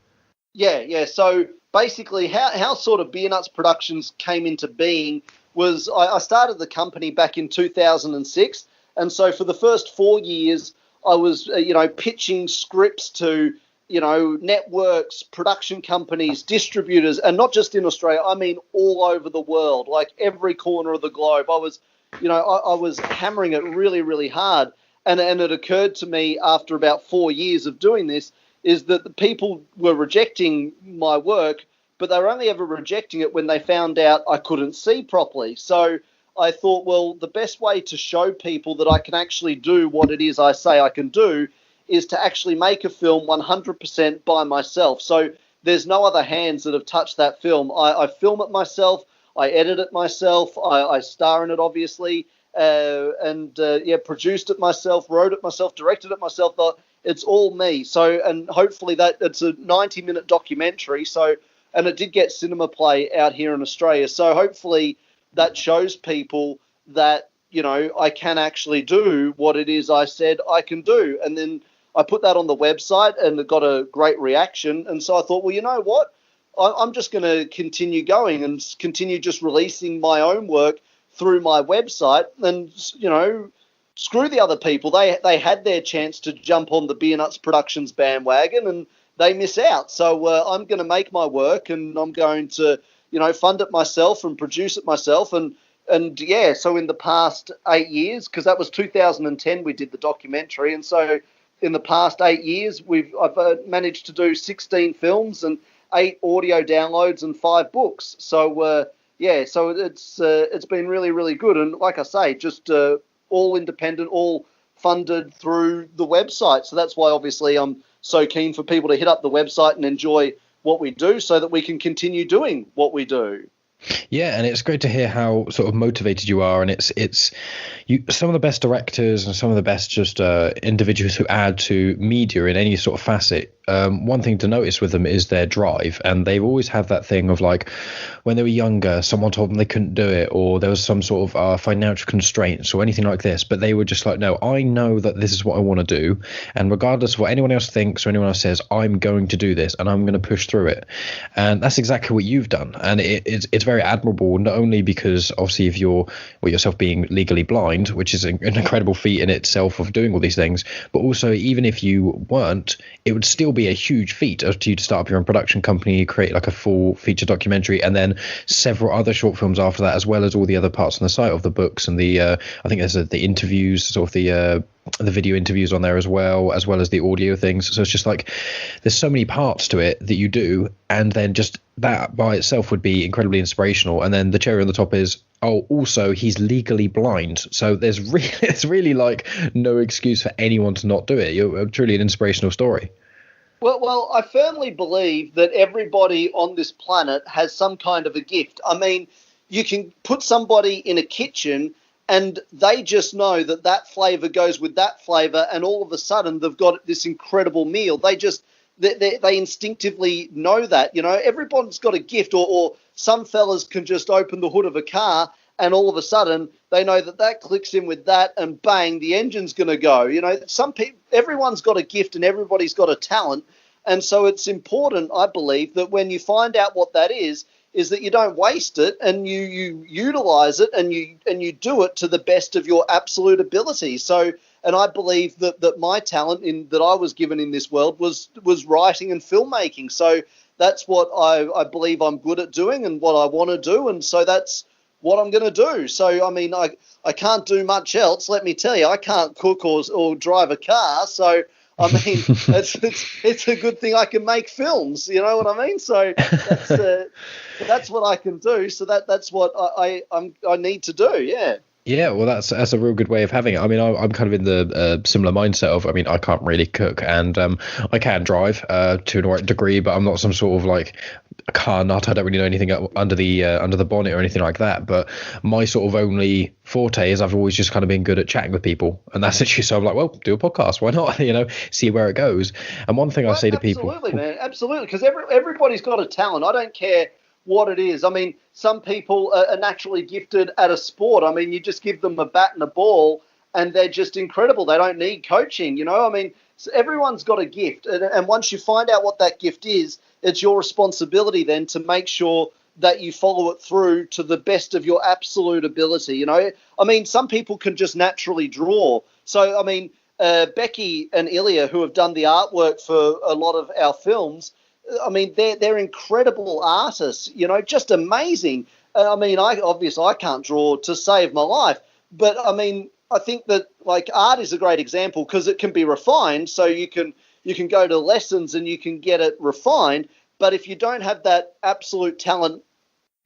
Yeah. So basically how sort of Beernuts Productions came into being was I started the company back in 2006. And so for the first 4 years, I was, pitching scripts to, networks, production companies, distributors, and not just in Australia, I mean all over the world, like every corner of the globe. I was hammering it really, really hard. And it occurred to me after about 4 years of doing this is that the people were rejecting my work, but they were only ever rejecting it when they found out I couldn't see properly. So I thought, well, the best way to show people that I can actually do what it is I say I can do is to actually make a film 100% by myself. So there's no other hands that have touched that film. I film it myself, I edit it myself, I star in it, obviously, produced it myself, wrote it myself, directed it myself. It's all me. So, and hopefully it's a 90-minute documentary. So, and it did get cinema play out here in Australia. So hopefully that shows people that, I can actually do what it is I said I can do. And then I put that on the website and it got a great reaction. And so I thought, well, you know what? I'm just going to continue going and continue just releasing my own work through my website, and screw the other people. They had their chance to jump on the Beernuts Productions bandwagon, and they miss out. So I'm going to make my work, and I'm going to fund it myself and produce it myself, and yeah. So in the past 8 years, because that was 2010, we did the documentary, and so in the past 8 years, I've managed to do 16 films and 8 audio downloads and 5 books. So so it's been really, really good. And like I say, just all independent, all funded through the website. So that's why obviously I'm so keen for people to hit up the website and enjoy what we do, so that we can continue doing what we do. Yeah, and it's great to hear how sort of motivated you are, and it's some of the best directors and some of the best just individuals who add to media in any sort of facet. One thing to notice with them is their drive, and they've always had that thing of like when they were younger, someone told them they couldn't do it, or there was some sort of financial constraints or anything like this, but they were just like, no, I know that this is what I want to do, and regardless of what anyone else thinks or anyone else says, I'm going to do this and I'm going to push through it. And that's exactly what you've done, and it's very admirable, not only because obviously if you're yourself being legally blind, which is an incredible feat in itself of doing all these things, but also even if you weren't, it would still be a huge feat of you to start up your own production company, create like a full feature documentary, and then several other short films after that, as well as all the other parts on the site of the books and the I think there's the interviews, sort of the video interviews on there as well as the audio things. So it's just like there's so many parts to it that you do, and then just that by itself would be incredibly inspirational. And then the cherry on the top is, oh, also he's legally blind, so there's really like no excuse for anyone to not do it. You're truly an inspirational story. Well, I firmly believe that everybody on this planet has some kind of a gift. I mean, you can put somebody in a kitchen and they just know that flavour goes with that flavour, and all of a sudden they've got this incredible meal. They instinctively know that. Everybody's got a gift, or some fellas can just open the hood of a car and all of a sudden they know that clicks in with that, and bang, the engine's going to go. Everyone's got a gift and everybody's got a talent. And so it's important, I believe, that when you find out what that is that you don't waste it, and you utilize it, and you do it to the best of your absolute ability. So, and I believe that my talent that I was given in this world was writing and filmmaking. So that's what I believe I'm good at doing and what I want to do. And so that's what I'm going to do. So, I mean, I can't do much else. Let me tell you, I can't cook or drive a car. So, I mean, it's a good thing I can make films. You know what I mean? So that's what I can do. So that's what I need to do. Yeah. Yeah, well, that's a real good way of having it. I mean, I'm kind of in the similar mindset of, I mean, I can't really cook, and I can drive to a right degree, but I'm not some sort of like a car nut. I don't really know anything under the bonnet or anything like that. But my sort of only forte is I've always just kind of been good at chatting with people, and that's actually, so I'm like, well, do a podcast, why not? See where it goes. And one thing I say to people, absolutely, man, absolutely, because everybody's got a talent. I don't care what it is. I mean, some people are naturally gifted at a sport. I mean, you just give them a bat and a ball and they're just incredible. They don't need coaching, I mean, so everyone's got a gift. And once you find out what that gift is, it's your responsibility then to make sure that you follow it through to the best of your absolute ability. I mean, some people can just naturally draw. So, I mean, Becky and Ilya, who have done the artwork for a lot of our films, I mean, they're incredible artists, just amazing. I mean, I can't draw to save my life, but I mean, I think that like art is a great example because it can be refined. So you can go to lessons and you can get it refined. But if you don't have that absolute talent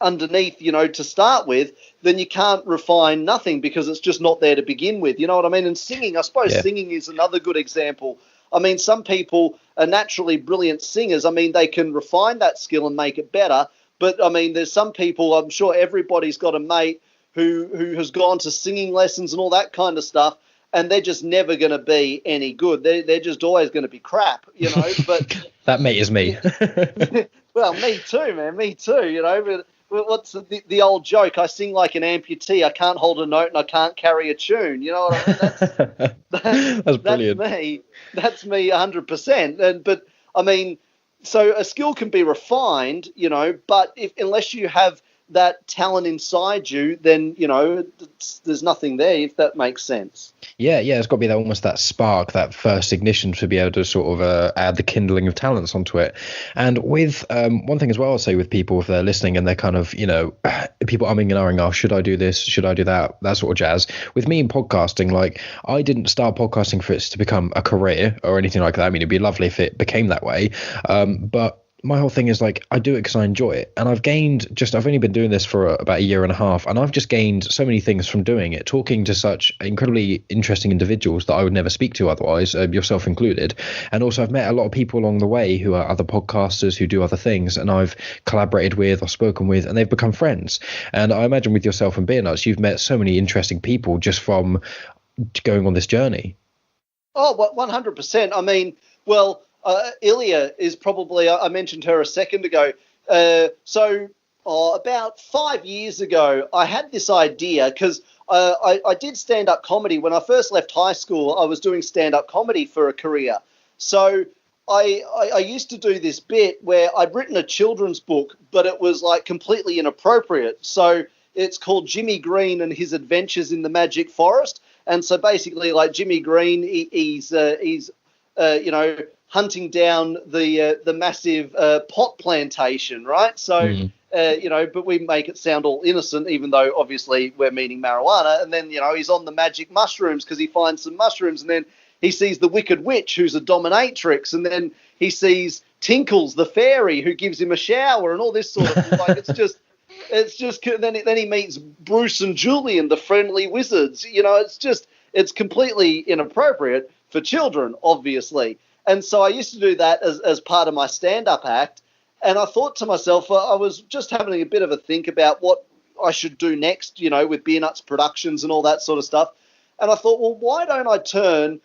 underneath, to start with, then you can't refine nothing because it's just not there to begin with. You know what I mean? And singing, I suppose Singing is another good example. I mean, some people are naturally brilliant singers. I mean, they can refine that skill and make it better. But, I mean, there's some people, I'm sure everybody's got a mate who has gone to singing lessons and all that kind of stuff, and they're just never going to be any good. They're just always going to be crap, But that mate is me. Well, me too, man. Me too, But what's the old joke? I sing like an amputee. I can't hold a note and I can't carry a tune. You know what I mean? That's brilliant. That's me 100%. But I mean, so a skill can be refined, but unless you have that talent inside you, then, there's nothing there, if that makes sense. Yeah, it's got to be almost that spark, that first ignition to be able to sort of add the kindling of talents onto it. And with one thing as well, I'll say with people, if they're listening and they're kind of, people umming and ahhing, oh, should I do this? Should I do that? That sort of jazz. With me in podcasting, like, I didn't start podcasting for it to become a career or anything like that. I mean, it'd be lovely if it became that way. But my whole thing is, like, I do it because I enjoy it. And I've only been doing this for about a year and a half, and I've just gained so many things from doing it, talking to such incredibly interesting individuals that I would never speak to otherwise, yourself included. And also I've met a lot of people along the way who are other podcasters who do other things, and I've collaborated with or spoken with, and they've become friends. And I imagine with yourself and Beernuts, you've met so many interesting people just from going on this journey. Oh, 100%. I mean, well, Ilya is probably, I mentioned her a second ago. About 5 years ago, I had this idea because I did stand-up comedy. When I first left high school, I was doing stand-up comedy for a career. So I used to do this bit where I'd written a children's book, but it was like completely inappropriate. So it's called Jimmy Green and His Adventures in the Magic Forest. And so basically, like, Jimmy Green, he's hunting down the massive pot plantation, right? So, but we make it sound all innocent, even though obviously we're meaning marijuana. And then, he's on the magic mushrooms because he finds some mushrooms, and then he sees the Wicked Witch, who's a dominatrix, and then he sees Tinkles, the fairy, who gives him a shower, and all this sort of like, it's just then he meets Bruce and Julian, the friendly wizards. It's completely inappropriate for children, obviously. And so I used to do that as part of my stand-up act. And I thought to myself, I was just having a bit of a think about what I should do next, with Beernuts Productions and all that sort of stuff. And I thought, well, why don't I turn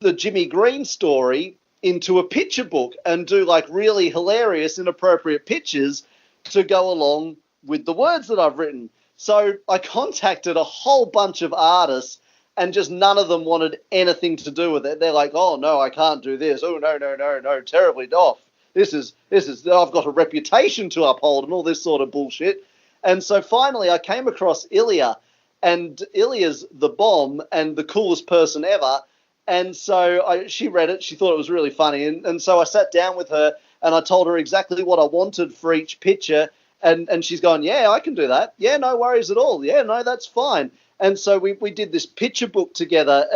the Jimmy Green story into a picture book and do, like, really hilarious, inappropriate pictures to go along with the words that I've written. So I contacted a whole bunch of artists, and just none of them wanted anything to do with it. They're like, oh, no, I can't do this. Oh, no, terribly off. This is, I've got a reputation to uphold and all this sort of bullshit. And so finally I came across Ilya, and Ilya's the bomb and the coolest person ever. And so she read it. She thought it was really funny. And so I sat down with her and I told her exactly what I wanted for each picture. And she's going, yeah, I can do that. Yeah, no worries at all. Yeah, no, that's fine. And so we did this picture book together,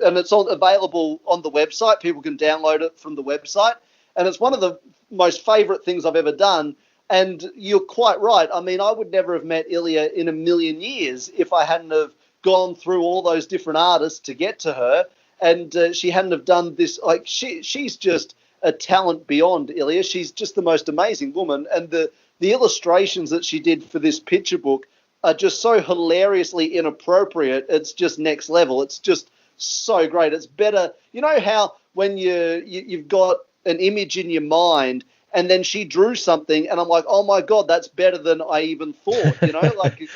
and it's all available on the website. People can download it from the website. And it's one of the most favourite things I've ever done. And you're quite right. I mean, I would never have met Ilya in a million years if I hadn't have gone through all those different artists to get to her. And she hadn't have done this. Like, she's just a talent beyond, Ilya. She's just the most amazing woman. And the illustrations that she did for this picture book are just so hilariously inappropriate. It's just next level. It's just so great. It's better. You know how when you've got an image in your mind and then she drew something and I'm like, oh my God, that's better than I even thought, like,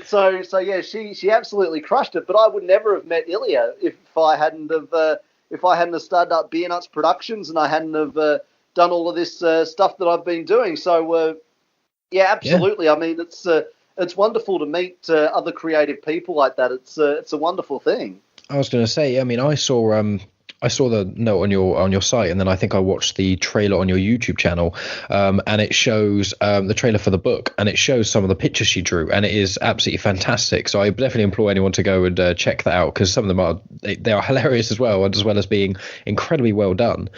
so yeah, she absolutely crushed it. But I would never have met Ilya if I hadn't have started up Beernuts Productions and I hadn't have done all of this stuff that I've been doing. So yeah, absolutely. Yeah. I mean, it's wonderful to meet other creative people like that. It's a wonderful thing. I was going to say, I mean, I saw the note on your site, and then I think I watched the trailer on your YouTube channel, and it shows the trailer for the book, and it shows some of the pictures she drew, and it is absolutely fantastic. So I definitely implore anyone to go and check that out, because some of them they are hilarious as well as being incredibly well done.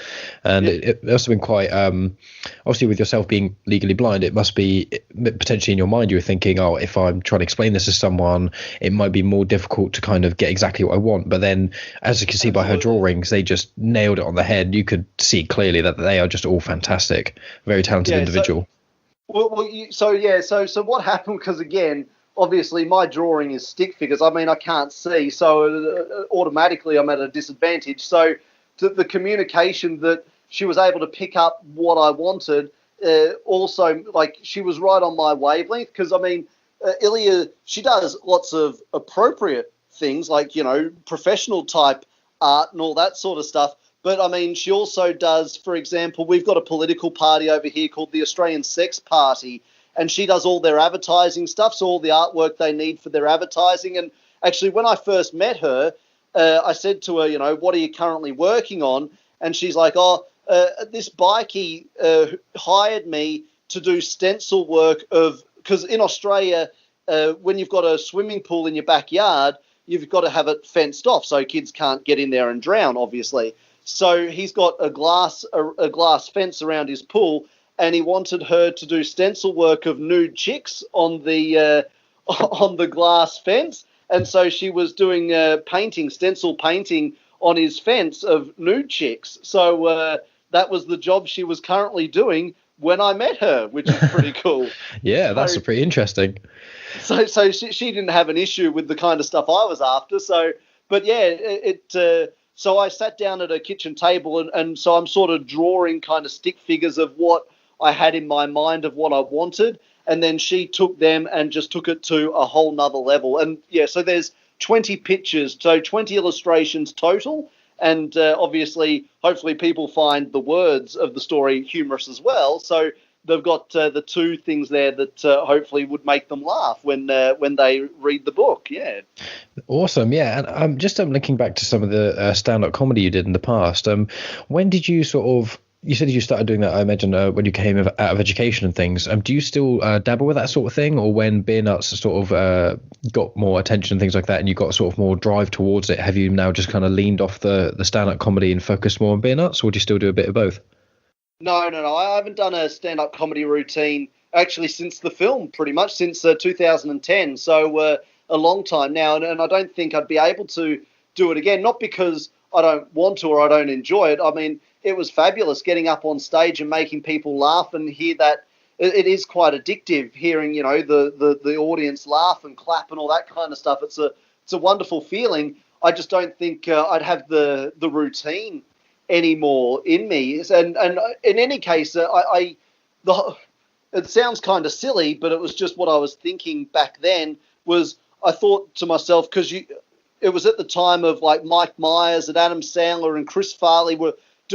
And it must have been quite obviously with yourself being legally blind, it must be potentially in your mind you were thinking, oh, if I'm trying to explain this to someone, it might be more difficult to kind of get exactly what I want. But then, as you can see by her drawings, they just nailed it on the head. You could see clearly that they are just all fantastic, very talented individual. So what happened? Because again, obviously my drawing is stick figures. I mean, I can't see, so automatically I'm at a disadvantage. So the communication that she was able to pick up what I wanted, also, like, she was right on my wavelength. Because I mean, Ilya, she does lots of appropriate things, like, professional type art and all that sort of stuff. But, I mean, she also does, for example, we've got a political party over here called the Australian Sex Party, and she does all their advertising stuff, so all the artwork they need for their advertising. And actually, when I first met her, I said to her, what are you currently working on? And she's like, this bikie hired me to do stencil work because in Australia, when you've got a swimming pool in your backyard, you've got to have it fenced off so kids can't get in there and drown, obviously. So he's got a glass fence around his pool, and he wanted her to do stencil work of nude chicks on the glass fence. And so she was doing stencil painting on his fence of nude chicks. So that was the job she was currently doing when I met her, which is pretty cool. Yeah, that's pretty interesting. So she didn't have an issue with the kind of stuff I was after. So, but yeah, so I sat down at a kitchen table, and so I'm sort of drawing kind of stick figures of what I had in my mind of what I wanted. And then she took them and just took it to a whole nother level. And yeah, so there's 20 pictures, so 20 illustrations total. And obviously, hopefully people find the words of the story humorous as well. So they've got the two things there that hopefully would make them laugh when they read the book. Yeah. Awesome. Yeah. And just looking back to some of the stand-up comedy you did in the past, when did you you said you started doing that, I imagine, when you came out of education and things. Do you still dabble with that sort of thing? Or when Beernuts sort of got more attention and things like that, and you got sort of more drive towards it, have you now just kind of leaned off the stand-up comedy and focused more on Beernuts, or do you still do a bit of both? No. I haven't done a stand-up comedy routine actually since the film, pretty much, since 2010. So a long time now. And I don't think I'd be able to do it again, not because I don't want to or I don't enjoy it. I mean, it was fabulous getting up on stage and making people laugh and hear that. It is quite addictive hearing, the audience laugh and clap and all that kind of stuff. It's a wonderful feeling. I just don't think I'd have the routine anymore in me. And in any case, it sounds kind of silly, but it was just what I was thinking back then. Was I thought to myself, because it was at the time of like Mike Myers and Adam Sandler and Chris Farley were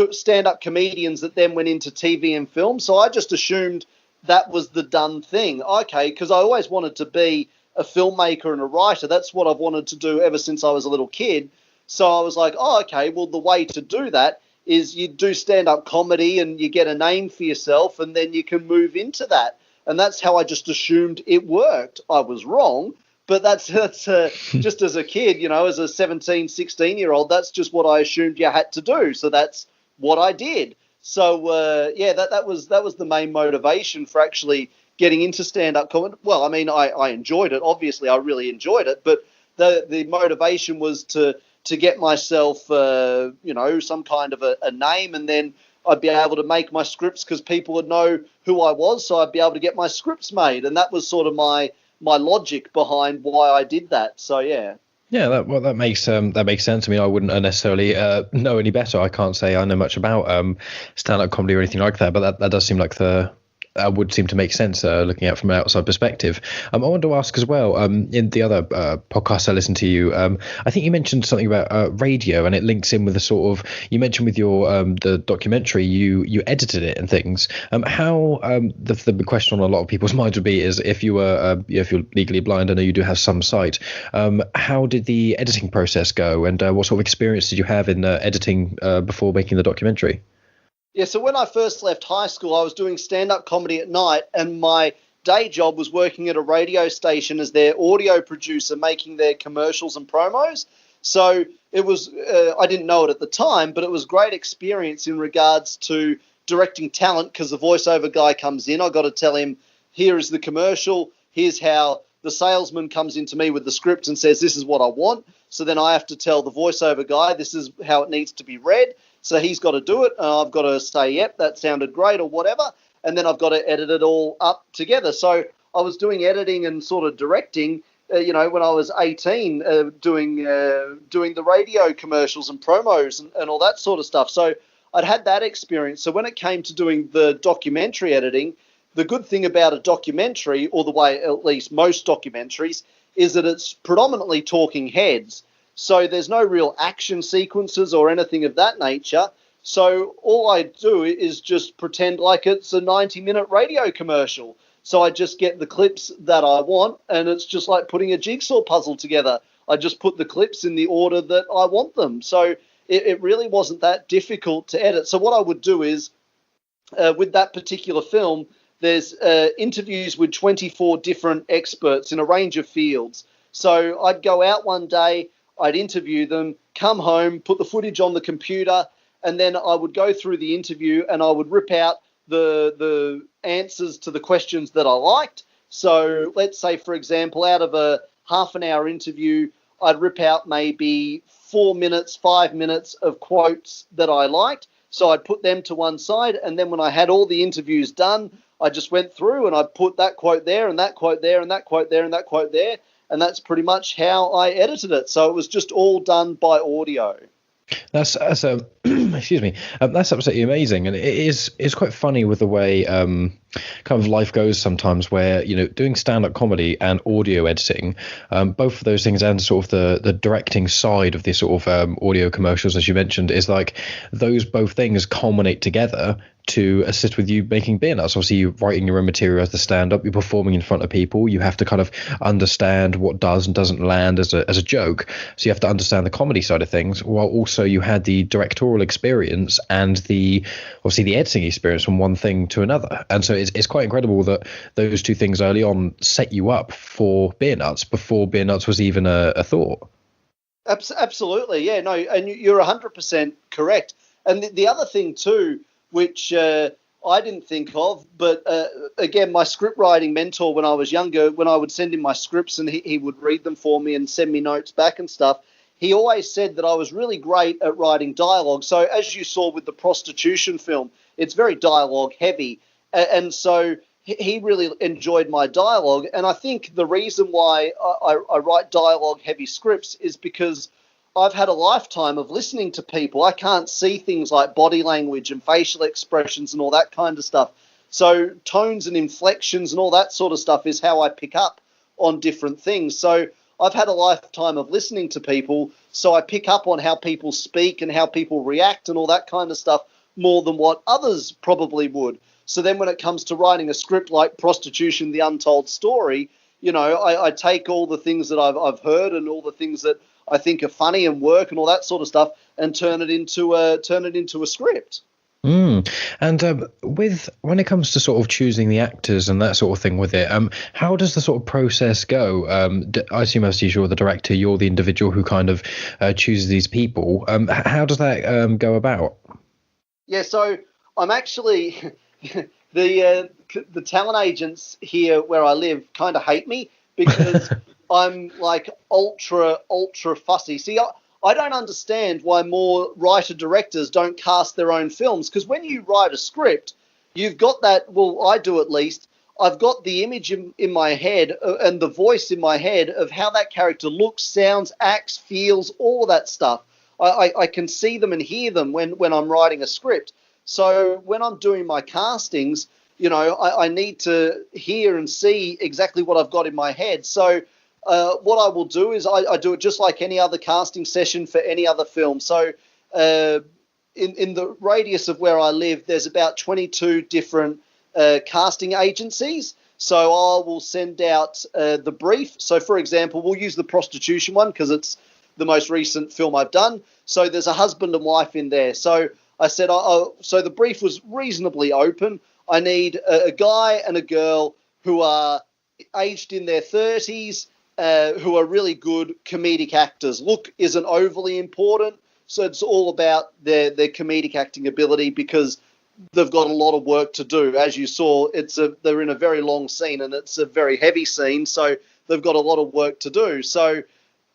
stand-up comedians that then went into TV and film. So I just assumed that was the done thing. Okay, because I always wanted to be a filmmaker and a writer. That's what I've wanted to do ever since I was a little kid. So I was like, okay, well, the way to do that is you do stand-up comedy and you get a name for yourself and then you can move into that. And that's how I just assumed it worked. I was wrong, but that's just as a kid, as a 17, 16-year-old, that's just what I assumed you had to do. So that's what I did. So that was the main motivation for actually getting into stand-up comedy. Well, I mean, I enjoyed it. Obviously, I really enjoyed it, but the motivation was to get myself, some kind of a name, and then I'd be able to make my scripts because people would know who I was, so I'd be able to get my scripts made, and that was sort of my logic behind why I did that. So yeah. Yeah, that makes sense. I mean, I wouldn't necessarily know any better. I can't say I know much about stand-up comedy or anything like that, but that does seem like would seem to make sense looking at from an outside perspective. I wanted to ask as well, in the other podcast I listened to you, I think you mentioned something about radio, and it links in with the sort of, you mentioned with your the documentary, you edited it and things. How the big question on a lot of people's minds would be is if you're legally blind, I know you do have some sight, how did the editing process go, and what sort of experience did you have in editing before making the documentary? Yeah, so when I first left high school, I was doing stand-up comedy at night, and my day job was working at a radio station as their audio producer, making their commercials and promos. So it was, I didn't know it at the time, but it was great experience in regards to directing talent, because the voiceover guy comes in. I got to tell him, here is the commercial, here's how the salesman comes into me with the script and says, this is what I want. So then I have to tell the voiceover guy, this is how it needs to be read. So he's got to do it, and I've got to say, yep, that sounded great or whatever, and then I've got to edit it all up together. So I was doing editing and sort of directing, when I was 18, doing the radio commercials and promos and all that sort of stuff. So I'd had that experience. So when it came to doing the documentary editing, the good thing about a documentary, or the way at least most documentaries, is that it's predominantly talking heads. So there's no real action sequences or anything of that nature. So all I do is just pretend like it's a 90-minute radio commercial. So I just get the clips that I want, and it's just like putting a jigsaw puzzle together. I just put the clips in the order that I want them. So it really wasn't that difficult to edit. So what I would do is, with that particular film, there's interviews with 24 different experts in a range of fields. So I'd go out one day, I'd interview them, come home, put the footage on the computer, and then I would go through the interview and I would rip out the answers to the questions that I liked. So let's say, for example, out of a half an hour interview, I'd rip out maybe 4 minutes, 5 minutes of quotes that I liked. So I'd put them to one side, and then when I had all the interviews done, I just went through and I put that quote there and that quote there and that quote there and that quote there, and that's pretty much how I edited it. So it was just all done by audio. That's excuse me. That's absolutely amazing, and it's quite funny with the way kind of life goes sometimes, where doing stand-up comedy and audio editing, both of those things, and sort of the directing side of the sort of audio commercials, as you mentioned, is like those both things culminate together to assist with you making Beernuts. Obviously, you're writing your own material as the stand-up, you're performing in front of people, you have to kind of understand what does and doesn't land as a joke. So you have to understand the comedy side of things, while also you had the directorial experience and obviously the editing experience from one thing to another. And so it's quite incredible that those two things early on set you up for Beernuts before Beernuts was even a thought. Absolutely, yeah, no, and you're 100% correct. And the other thing too, which I didn't think of, but again, my script writing mentor when I was younger, when I would send him my scripts and he would read them for me and send me notes back and stuff, he always said that I was really great at writing dialogue. So as you saw with the prostitution film, it's very dialogue heavy. And so he really enjoyed my dialogue. And I think the reason why I write dialogue heavy scripts is because I've had a lifetime of listening to people. I can't see things like body language and facial expressions and all that kind of stuff. So tones and inflections and all that sort of stuff is how I pick up on different things. So I've had a lifetime of listening to people, so I pick up on how people speak and how people react and all that kind of stuff more than what others probably would. So then when it comes to writing a script like Prostitution, The Untold Story, I take all the things that I've heard and all the things that I think are funny and work and all that sort of stuff and turn it into a script. And when it comes to sort of choosing the actors and that sort of thing with it, how does the sort of process go? I assume, as you're the director, you're the individual who kind of chooses these people. How does that go about? Yeah, so I'm actually the talent agents here where I live kind of hate me because I'm like ultra fussy. See, I don't understand why more writer-directors don't cast their own films, because when you write a script, you've got that, well, I do at least, I've got the image in my head and the voice in my head of how that character looks, sounds, acts, feels, all that stuff. I can see them and hear them when I'm writing a script. So when I'm doing my castings, I need to hear and see exactly what I've got in my head. So what I will do is I do it just like any other casting session for any other film. So in the radius of where I live, there's about 22 different casting agencies. So I will send out the brief. So, for example, we'll use the prostitution one because it's the most recent film I've done. So there's a husband and wife in there. So I said, so the brief was reasonably open. I need a guy and a girl who are aged in their 30s, who are really good comedic actors. Look isn't overly important, so it's all about their comedic acting ability because they've got a lot of work to do. As you saw, they're in a very long scene and it's a very heavy scene, so they've got a lot of work to do. So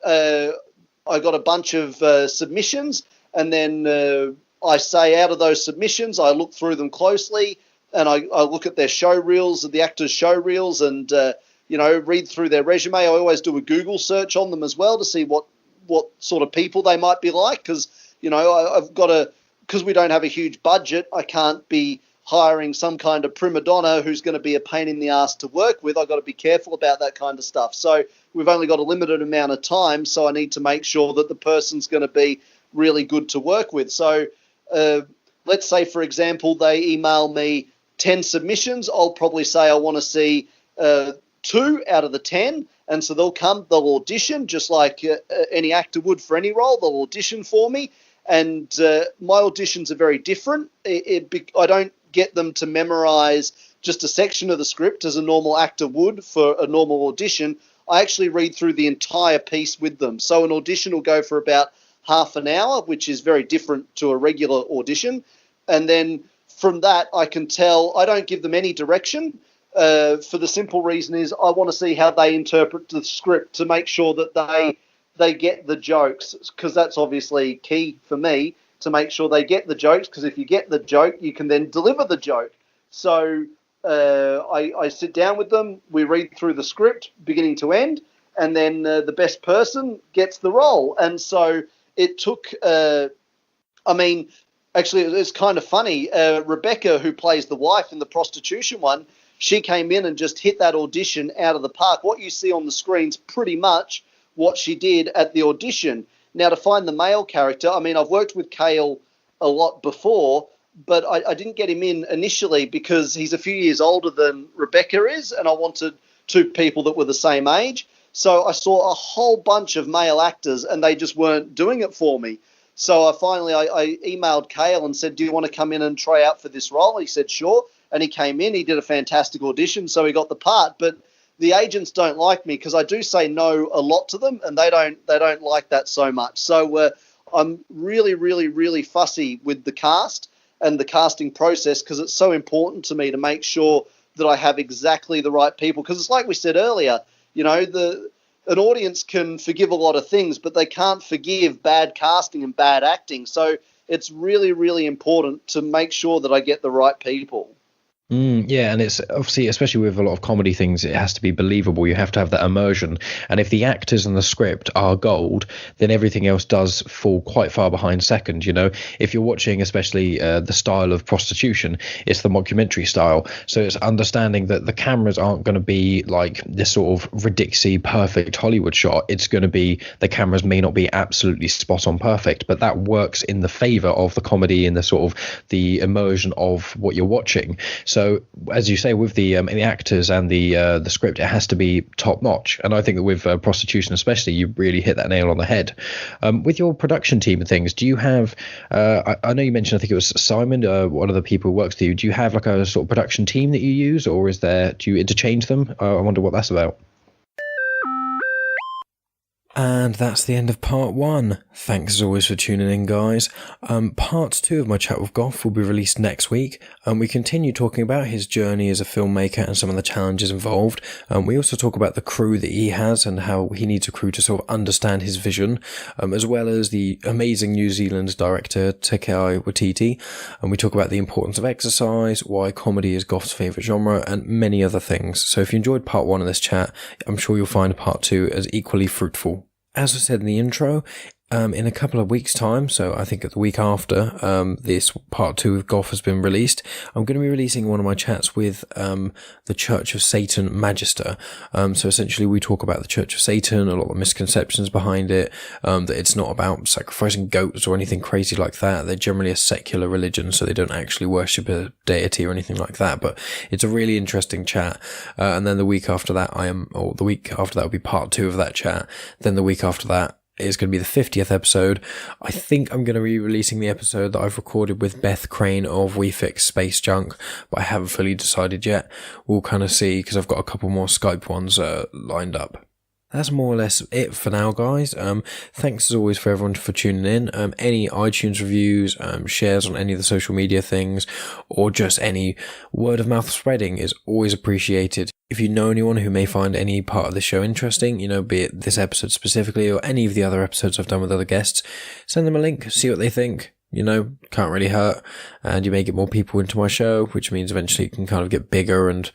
I got a bunch of submissions, and then I say out of those submissions, I look through them closely, and I look at their show reels, the actors' show reels, and read through their resume. I always do a Google search on them as well to see what sort of people they might be like, because I've got to, because we don't have a huge budget, I can't be hiring some kind of prima donna who's going to be a pain in the ass to work with. I've got to be careful about that kind of stuff. So we've only got a limited amount of time, so I need to make sure that the person's going to be really good to work with. So let's say, for example, they email me 10 submissions. I'll probably say I want to see 2 out of the 10. And so they'll audition just like any actor would for any role. They'll audition for me. And my auditions are very different. I don't get them to memorize just a section of the script as a normal actor would for a normal audition. I actually read through the entire piece with them. So an audition will go for about half an hour, which is very different to a regular audition. And then from that, I can tell I don't give them any direction for the simple reason is I want to see how they interpret the script to make sure that they get the jokes, because that's obviously key for me to make sure they get the jokes, because if you get the joke, you can then deliver the joke. So I sit down with them, we read through the script beginning to end, and then the best person gets the role. And so it took, actually, it's kind of funny. Rebecca, who plays the wife in the prostitution one, she came in and just hit that audition out of the park. What you see on the screen's pretty much what she did at the audition. Now, to find the male character, I've worked with Cale a lot before, but I didn't get him in initially because he's a few years older than Rebecca is, and I wanted 2 people that were the same age. So I saw a whole bunch of male actors, and they just weren't doing it for me. So I emailed Cale and said, do you want to come in and try out for this role? He said, sure. And he came in, he did a fantastic audition, so he got the part. But the agents don't like me because I do say no a lot to them, and they don't like that so much. So I'm really, really, really fussy with the cast and the casting process because it's so important to me to make sure that I have exactly the right people. Because it's like we said earlier, an audience can forgive a lot of things, but they can't forgive bad casting and bad acting. So it's really, really important to make sure that I get the right people. Yeah, and it's obviously, especially with a lot of comedy things, it has to be believable. You have to have that immersion. And if the actors and the script are gold, then everything else does fall quite far behind second. If you're watching, especially the style of prostitution, it's the mockumentary style. So it's understanding that the cameras aren't going to be like this sort of ridiculously perfect Hollywood shot. It's going to be, the cameras may not be absolutely spot on perfect, but that works in the favor of the comedy and the sort of the immersion of what you're watching. So as you say, with the actors and the script, it has to be top notch. And I think that with prostitution especially, you really hit that nail on the head. With your production team and things, do you have, I know you mentioned, I think it was Simon, one of the people who works with you, do you have like a sort of production team that you use, or do you interchange them? I wonder what that's about. And that's the end of part 1. Thanks as always for tuning in, guys. Part 2 of my chat with Gough will be released next week. We continue talking about his journey as a filmmaker and some of the challenges involved. We also talk about the crew that he has and how he needs a crew to sort of understand his vision, as well as the amazing New Zealand director Taika Waititi. And we talk about the importance of exercise, why comedy is Gough's favourite genre, and many other things. So if you enjoyed part 1 of this chat, I'm sure you'll find part 2 as equally fruitful. As I said in the intro, in a couple of weeks' time, so I think at the week after this part 2 of Gough has been released, I'm going to be releasing one of my chats with the Church of Satan Magister. So essentially we talk about the Church of Satan, a lot of misconceptions behind it, that it's not about sacrificing goats or anything crazy like that. They're generally a secular religion, so they don't actually worship a deity or anything like that, but it's a really interesting chat. And then the week after that will be part 2 of that chat. Then the week after that is going to be the 50th episode. I think I'm going to be releasing the episode that I've recorded with Beth Crane of We Fix Space Junk, but I haven't fully decided yet. We'll kind of see, because I've got a couple more Skype ones lined up. That's more or less it for now, guys. Thanks as always for everyone for tuning in. Any iTunes reviews, shares on any of the social media things, or just any word of mouth spreading is always appreciated. If you know anyone who may find any part of the show interesting, be it this episode specifically or any of the other episodes I've done with other guests, send them a link, see what they think. Can't really hurt, and you may get more people into my show, which means eventually it can kind of get bigger and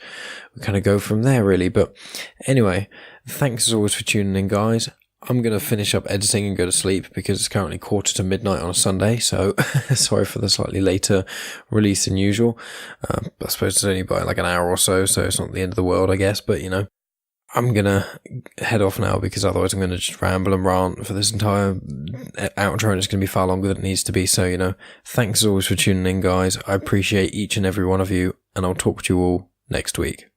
we kind of go from there, really. But anyway, thanks as always for tuning in, guys. I'm going to finish up editing and go to sleep because it's currently midnight on a Sunday, so sorry for the slightly later release than usual. I suppose it's only by like an hour or so, so it's not the end of the world, I guess, but I'm going to head off now because otherwise I'm going to just ramble and rant for this entire outro and it's going to be far longer than it needs to be. So, thanks as always for tuning in, guys. I appreciate each and every one of you, and I'll talk to you all next week.